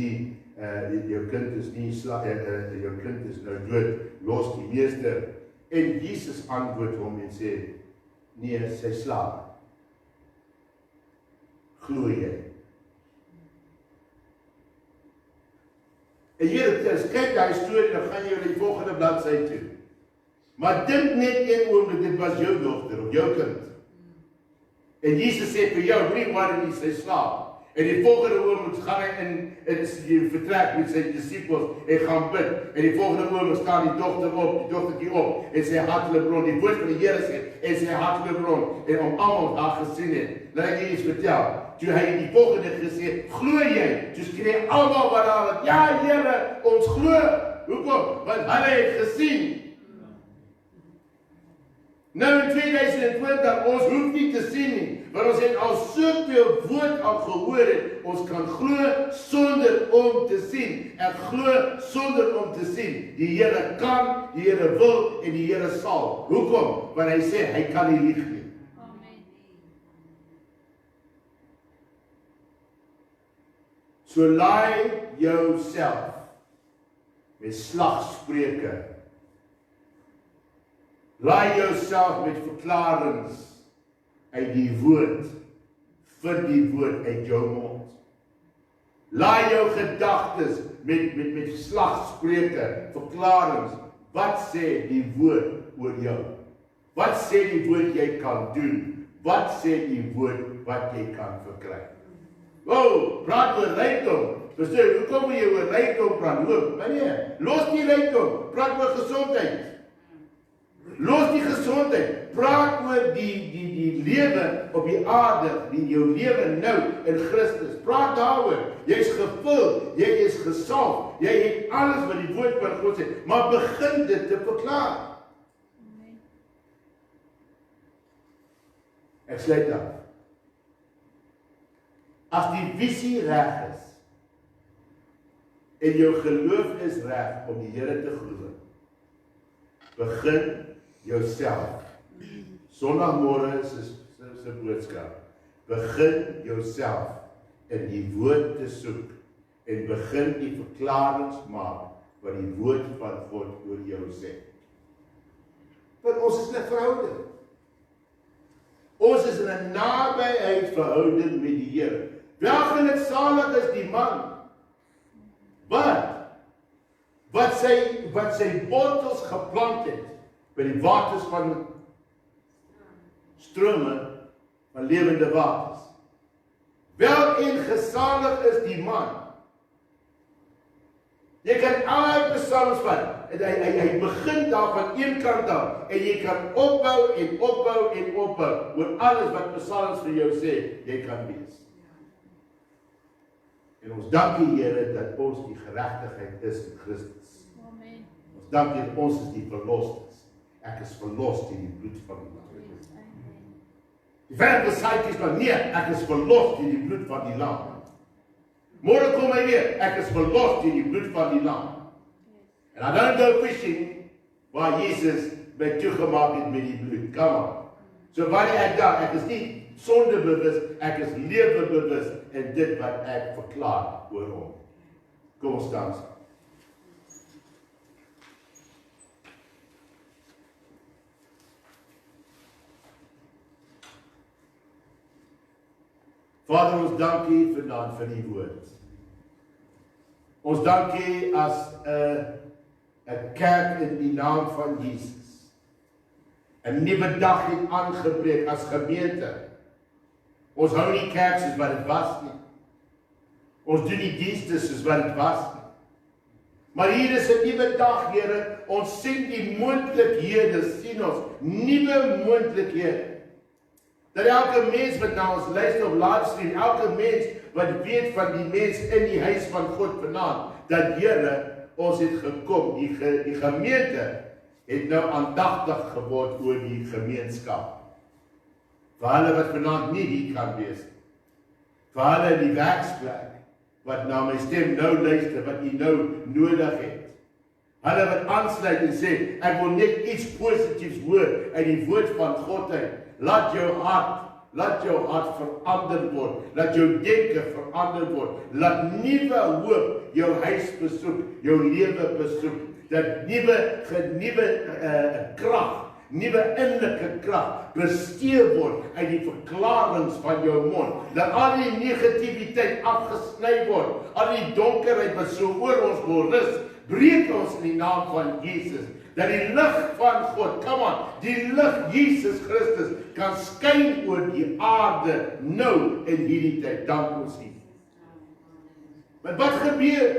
nou dood, los die meester. En Jesus antwoord hom en sê, nee, sy slaap. Glo jy? En hier, kyk die storie, dan gaan jy na die volgende bladsy toe. Maar dink net een oomblik, dit was jou dogter, of jou kind. En Jesus sê vir jou, nie waar nie, sy slaap. En die volgende oomblik gaan hy in die vertrek met sy disippels en gaan bid. En die volgende oomblik staan die dogtertjie op, en sy hartelike die woord van die Here sê, en sy hartelike en om almal daar gesien het. Laat ek iets vertel. Toe hy die volgende gesê, glo jy? Toe skree almal wat daar was, ja Here, ons glo. Hoekom? Want hulle het gesien. Nou in 2020, ons hoef nie te sien nie, want ons het al soveel woord al gehoor het, ons kan glo sonder om te sien. Ek glo sonder om te sien. Die Here kan, die Here wil en die Here sal. Hoekom? Want hy sê, hy kan nie lieg nie. So laai jouself met slagspreuke. Laai jouself met verklarings uit die woord, vir die woord uit jou mond. Laai jou gedagtes met slagspreuke, verklarings. Wat sê die woord oor jou? Wat sê die woord jy kan doen? Wat sê die woord wat jy kan verkry? Praat oor rykdom. Pastoor, hoekom wil jy oor rykdom praat? Nee, los die rykdom. Praat oor gesondheid. Los die gesondheid. Praat oor die lewe op die aarde, jou lewe nou in Christus. Praat daaroor. Jy is gevul, jy is gesalf, jy het alles wat die woord van God sê, maar begin dit te verklaar. Ek sluit af. As die visie reg is, en jou geloof is reg om die Here te glo, begin jouself. Sondagmôre is sy boodskap. Begin jouself in die woord te soek en begin die verklarings maak wat die woord van God oor jou sê. Want ons is in 'n verhouding. Ons is in 'n nabyheid verhouding met die Here. Welgeluksalig is die man wat sy wortels geplant het by die waters van strome van lewende waters. Wel en gesalig is die man. Jy kan al die psalms vat, hy begin daar van een kant af, en jy kan opbou en opbou en opbou, oor alles wat psalms vir jou sê, jy kan wees. En ons dank die Here dat ons die geregtigheid is in Christus. Amen. Ons dank dat ons is die verlostes. Ek is verlos deur die bloed van die Lam. Die vyand besluit maar nee, ek is verlos deur die bloed van die Lam. Môre kom hy weer, ek is verlos deur die bloed van die Lam. En I don't go fishing waar Jesus my toegemaak het met die bloed. Come on. So wanneer ek daar, ek is nie sondebewus, ek is lewebewus in dit wat ek verklaar oor hom. Kom ons staan saam. Vader, ons dankie vanaand vir die woord. Ons dankie as 'n kerk in die naam van Jesus. 'n nuwe dag het aangebreek as gemeente. Ons hou nie kerk soos wat dit was nie. Ons doen nie dienste soos wat dit was nie. Maar hier is 'n nuwe dag, Here. Ons sien die moontlikhede, sien ons nuwe moontlikhede. Dat elke mens wat na ons luister op livestream, elke mens wat weet van die mens in die huis van God vanaand, dat Here, ons het gekom, die gemeente het nou aandagtig geword oor die gemeenskap. Vir hulle wat vanaand nie hier kan wees nie. Vir hulle in die werksplek, wat na my stem nou luister, wat jy nou nodig het. Hulle wat aansluit en sê, ek wil net iets positiefs hoor uit die woord van God uit. Laat jou hart verander word. Laat jou denke verander word. Laat nuwe hoop jou huis besoek, jou lewe besoek. Dat nuwe krag, nuwe innerlike krag bestee word uit die verklaringe van jou mond. Dat al die negativiteit afgesny word, al die donkerheid wat so oor ons wil rus, breek ons in die naam van Jesus. Dat die lig van God, die lig Jesus Christus kan skyn oor die aarde nou in hierdie tyd. Dank ons U. Maar wat gebeur?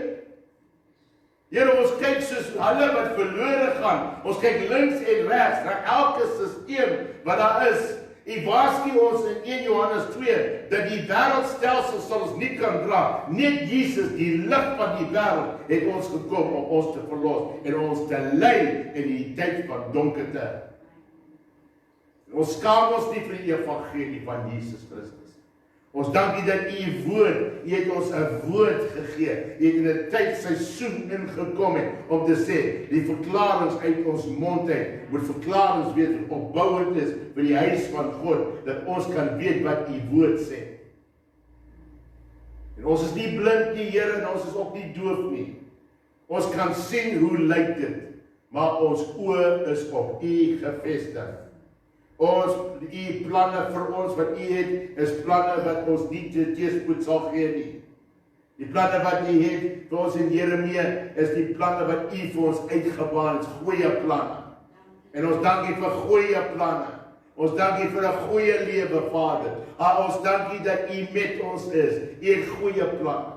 Here, ons kyk soos hulle wat verlore gaan. Ons kyk links en regs na elke stelsel wat daar is. U waarsku ons in 1 Johannes 2 dat die wêreldstelsel sal ons nie kan dra. Net Jesus, die lig van die wêreld, het ons gekom om ons te verlos en ons te lei in die tyd van donkerte. Ons skaam ons nie vir die evangelie van Jesus Christus. Ons dank U dat U woord, U het ons 'n woord gegee. U het in 'n tydseisoen ingekom het om te sê, die verklaringe uit ons mond uit moet verklaringe wees wat opbouend is vir die huis van God, dat ons kan weet wat U woord sê. En ons is nie blind nie, Here, en ons is ook nie doof nie. Ons kan sien hoe lyk dit, maar ons oë is op U gefestig. U planne vir ons wat U het, is planne wat ons nie teëspoed sal gee nie. Die planne wat U het vir ons in Jeremia, is die planne wat U vir ons uitgebaan het, goeie planne. En ons dank U vir goeie planne. Ons dank U vir 'n goeie lewe, Vader. Ons dank U dat U met ons is. U het goeie planne.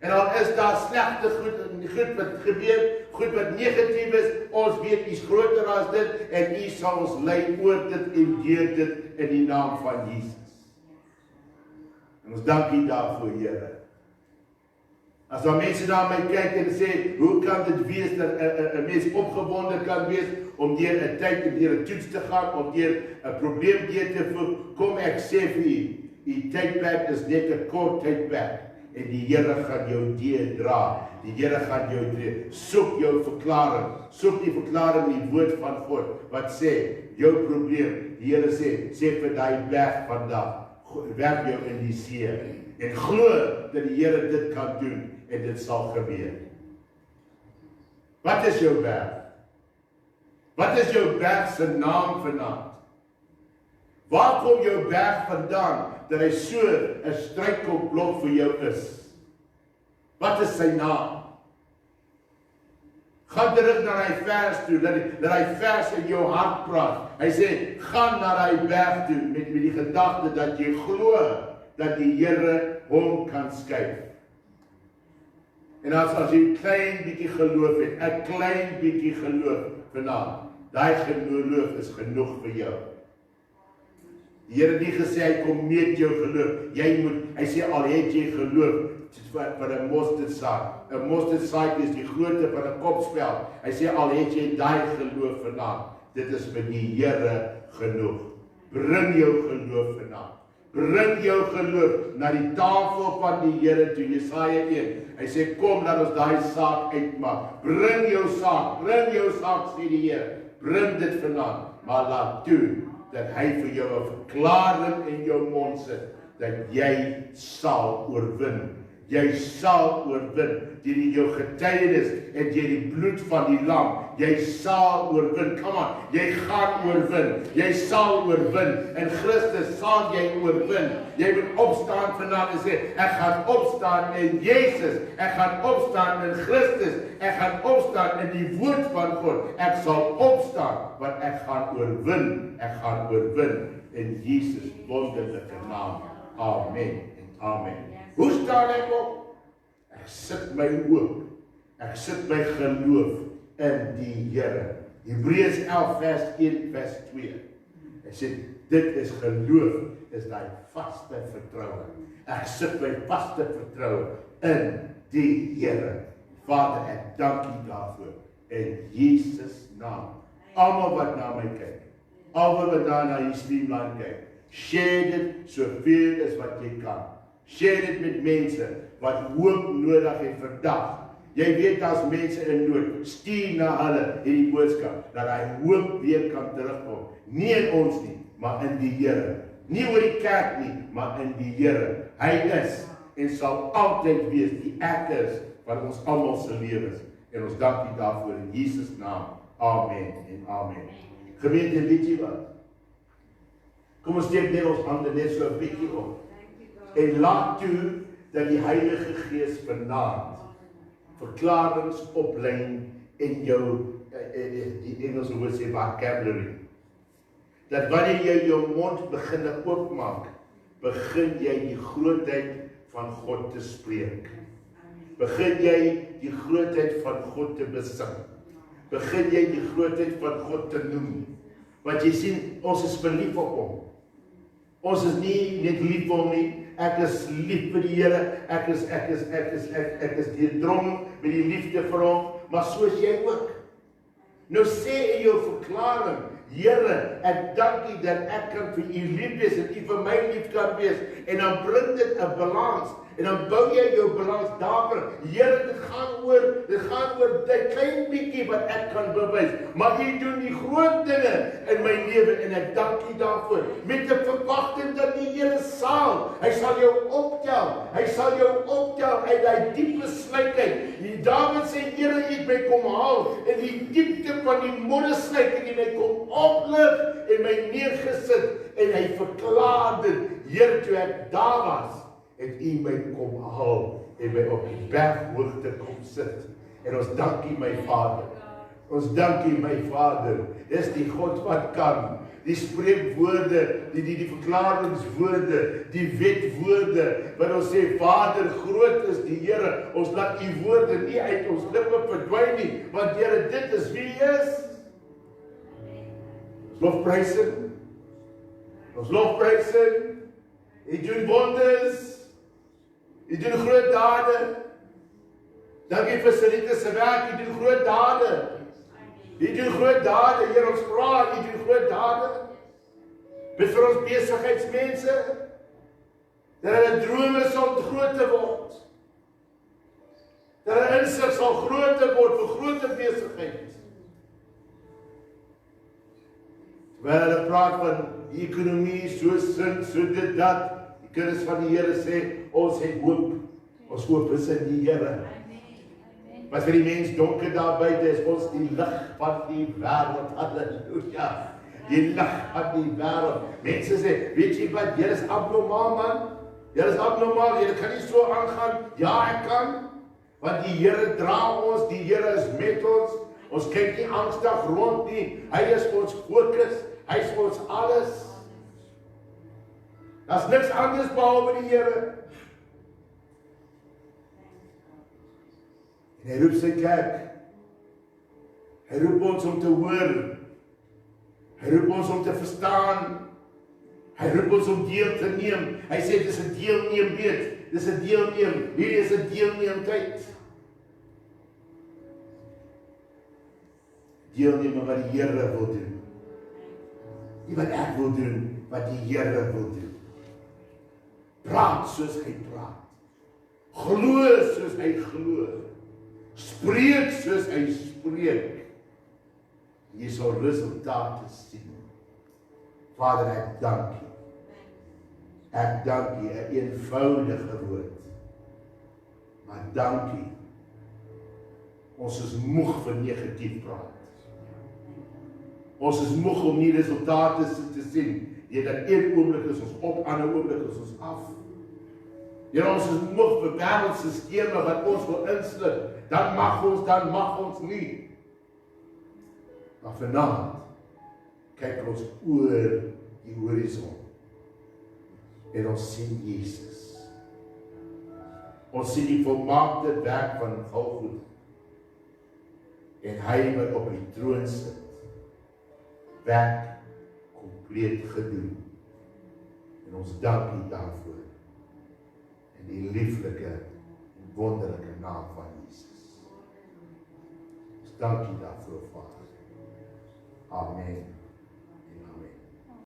En al is daar slegte goed wat gebeur, goed wat negatief is, ons weet U is groter as dit en U sal ons lei oor dit en deur dit in die naam van Jesus. En ons dank U daarvoor, Here. As daar mense na my kyk en sê, hoe kan dit wees dat 'n mens opgewonde kan wees om deur 'n tyd en deur 'n toets te gaan, om deur 'n probleem deur te voer, kom ek sê vir U, die tydperk is net 'n kort tydperk. En die Here gaan jou deurdra. Die Here gaan jou deur. Soek jou verklaring. Soek die verklaring in die woord van God. Wat sê, jou probleem. Die Here sê vir daai berg vandag, werp jou in die see. En glo dat die Here dit kan doen. En dit sal gebeur. Wat is jou berg? Wat is jou berg se naam vanaand? Waar kom jou berg vandaan? Dat hy so 'n struikelblok vir jou is. Wat is sy naam? Gaan terug na hy vers toe, dat hy vers in jou hart praat. Hy sê, gaan na hy berg toe, met die gedagte dat jy glo, dat die Here hom kan skuif. En as jy 'n klein bietjie geloof het, 'n klein bietjie geloof vanaand, daai geloof is genoeg vir jou. Die Here het nie gesê hy kom meet jou geloof. Hy sê al het jy geloof vir 'n mosterdsaad. 'n Mosterdsaad is die grootte van 'n kopspeld. Hy sê al het jy daai geloof vanaand, dit is vir die Here genoeg. Bring jou geloof vanaand. Bring jou geloof na die tafel van die Here toe. Jesaja 1. Hy sê kom dat ons daai saak uitmaak. Bring jou saak, sê die Here. Bring dit vanaand, maar laat toe dat hy vir jou 'n verklaring in jou mond sit, dat jy sal oorwin. Jy sal oorwin deur jou getuienis en deur die bloed van die lam. Jy sal oorwin. Come on, jy gaan oorwin. Jy sal oorwin. In Christus sal jy oorwin. Jy moet opstaan vanaand en sê, ek gaan opstaan in Jesus. Ek gaan opstaan in Christus. Ek gaan opstaan in die woord van God. Ek sal opstaan, want ek gaan oorwin. Ek gaan oorwin in Jesus wonderlike naam. Amen en amen. Hoe staan ek op? Ek sit my hoop. Ek sit my geloof in die Here. Hebreërs 11 vers 1 vers 2. Hy sê dit is geloof, is daai vaste vertroue. Ek sit my vaste vertroue in die Here. Vader, ek dank U daarvoor in Jesus naam. Almal wat na my kyk, almal wat na die streamline kyk, share dit soveel as wat jy kan. Share dit met mense wat hoop nodig het vandag. Jy weet as mense in nood, stuur na hulle hierdie boodskap, dat hy hoop weer kan terugkom. Nie in ons nie, maar in die Here. Nie oor die kerk nie, maar in die Here. Hy is en sal altyd wees die ek is van ons almal se lewens. En ons dank U daarvoor in Jesus naam. Amen en amen. Gemeente, weet jy wat? Kom ons steek net ons hande net so 'n bietjie op. En laat toe dat die Heilige Gees vanaand verklarings oplyn in jou, die Engelse woord sê vocabulary. Dat wanneer jy jou mond begin oopmaak, begin jy die grootheid van God te spreek. Begin jy die grootheid van God te besing. Begin jy die grootheid van God te noem. Want jy sien, ons is verlief op hom. Ons is nie net lief vir hom nie. Ek is lief vir die Here. Ek is deurdrom met die liefde vir hom, maar soos jy ook. Nou sê in jou verklaring, Here, ek dank U dat ek kan vir U lief wees en U vir my lief kan wees. En dan bring dit 'n balans. En dan bou jy jou balans daaroor. Here, dit gaan oor die klein bietjie wat ek kan bewys. Maar U doen die groot dinge in my lewe en ek dank U daarvoor. Met 'n verwagting dat die Here hy sal jou optel. Hy sal jou optel uit daai diep besluit uit. Dawid sê, Here, U het my kom haal in die diepte van die moddersluit en U het my kom oplig en my neergesit en hy verklaar dit. Here, toe ek daar was, het U my kom haal en my op die berghoogte kom sit. En ons dank U, my Vader. Ons dank U, my Vader. Dis die God wat kan. Die spreekwoorde, die verklaringswoorde, die wetwoorde, wat ons sê, Vader, groot is die Here. Ons laat U woorde nie uit ons lippe verdwyn nie, want Here, dit is wie U is. Ons lofprysing. Ons lofprysing. U doen wonders. U doen groot dade. Dankie vir Sarita se werk, U doen groot dade. U doen groot dade, Here, ons vra, U doen groot dade. Bid vir ons besigheidsmense, dat hulle drome sal groter word. Dat hulle insig sal groter word vir groter besigheid. Terwyl hulle praat van die ekonomie, so sin, so dit, dat, die kinders van die Here sê, ons het hoop. Ons hoop is in die Here. Maar vir die mens donker daar buite is ons die lig van die wêreld. Halleluja. Die lig van die wêreld. Mense sê, weet jy wat, jy is abnormaal, man. Jy is abnormaal, jy kan nie so aangaan. Ja, ek kan. Want die Here dra ons, die Here is met ons. Ons kyk nie angstig rond nie. Hy is ons fokus. Hy is ons alles. Daar's niks anders behalwe die Here. En hy roep sy kerk. Hy roep ons om te hoor. Hy roep ons om te verstaan. Hy roep ons om deel te neem. Hy sê dis 'n deelneem weet. Dis 'n deelneem. Hierdie is 'n deelneem tyd. Deelneem wat die Here wil doen. Nie wat ek wil doen, wat die Here wil doen. Praat soos hy praat. Glo soos hy glo. Spreek soos hy spreek. Jy sal resultate sien. Vader, ek dank U. Ek dank U, 'n eenvoudige woord. Maar dankie. Ons is moeg vir negatief praat. Ons is moeg om nie resultate te sien. Jy dat een oomblik is ons op, ander oomblik is ons af. Here, ons is moeg vir wêreldse skema wat ons wil inslip. Dan mag ons nie. Maar vanaand kyk ons oor die horison en ons sien Jesus. Ons sien die volmaakte werk van Golgotha. En hy wat op die troon sit, werk compleet gedoen. En ons dank U daarvoor. In die lieflike en wonderlike naam van Jesus. Ons dank U daarvoor, Vader. Amen.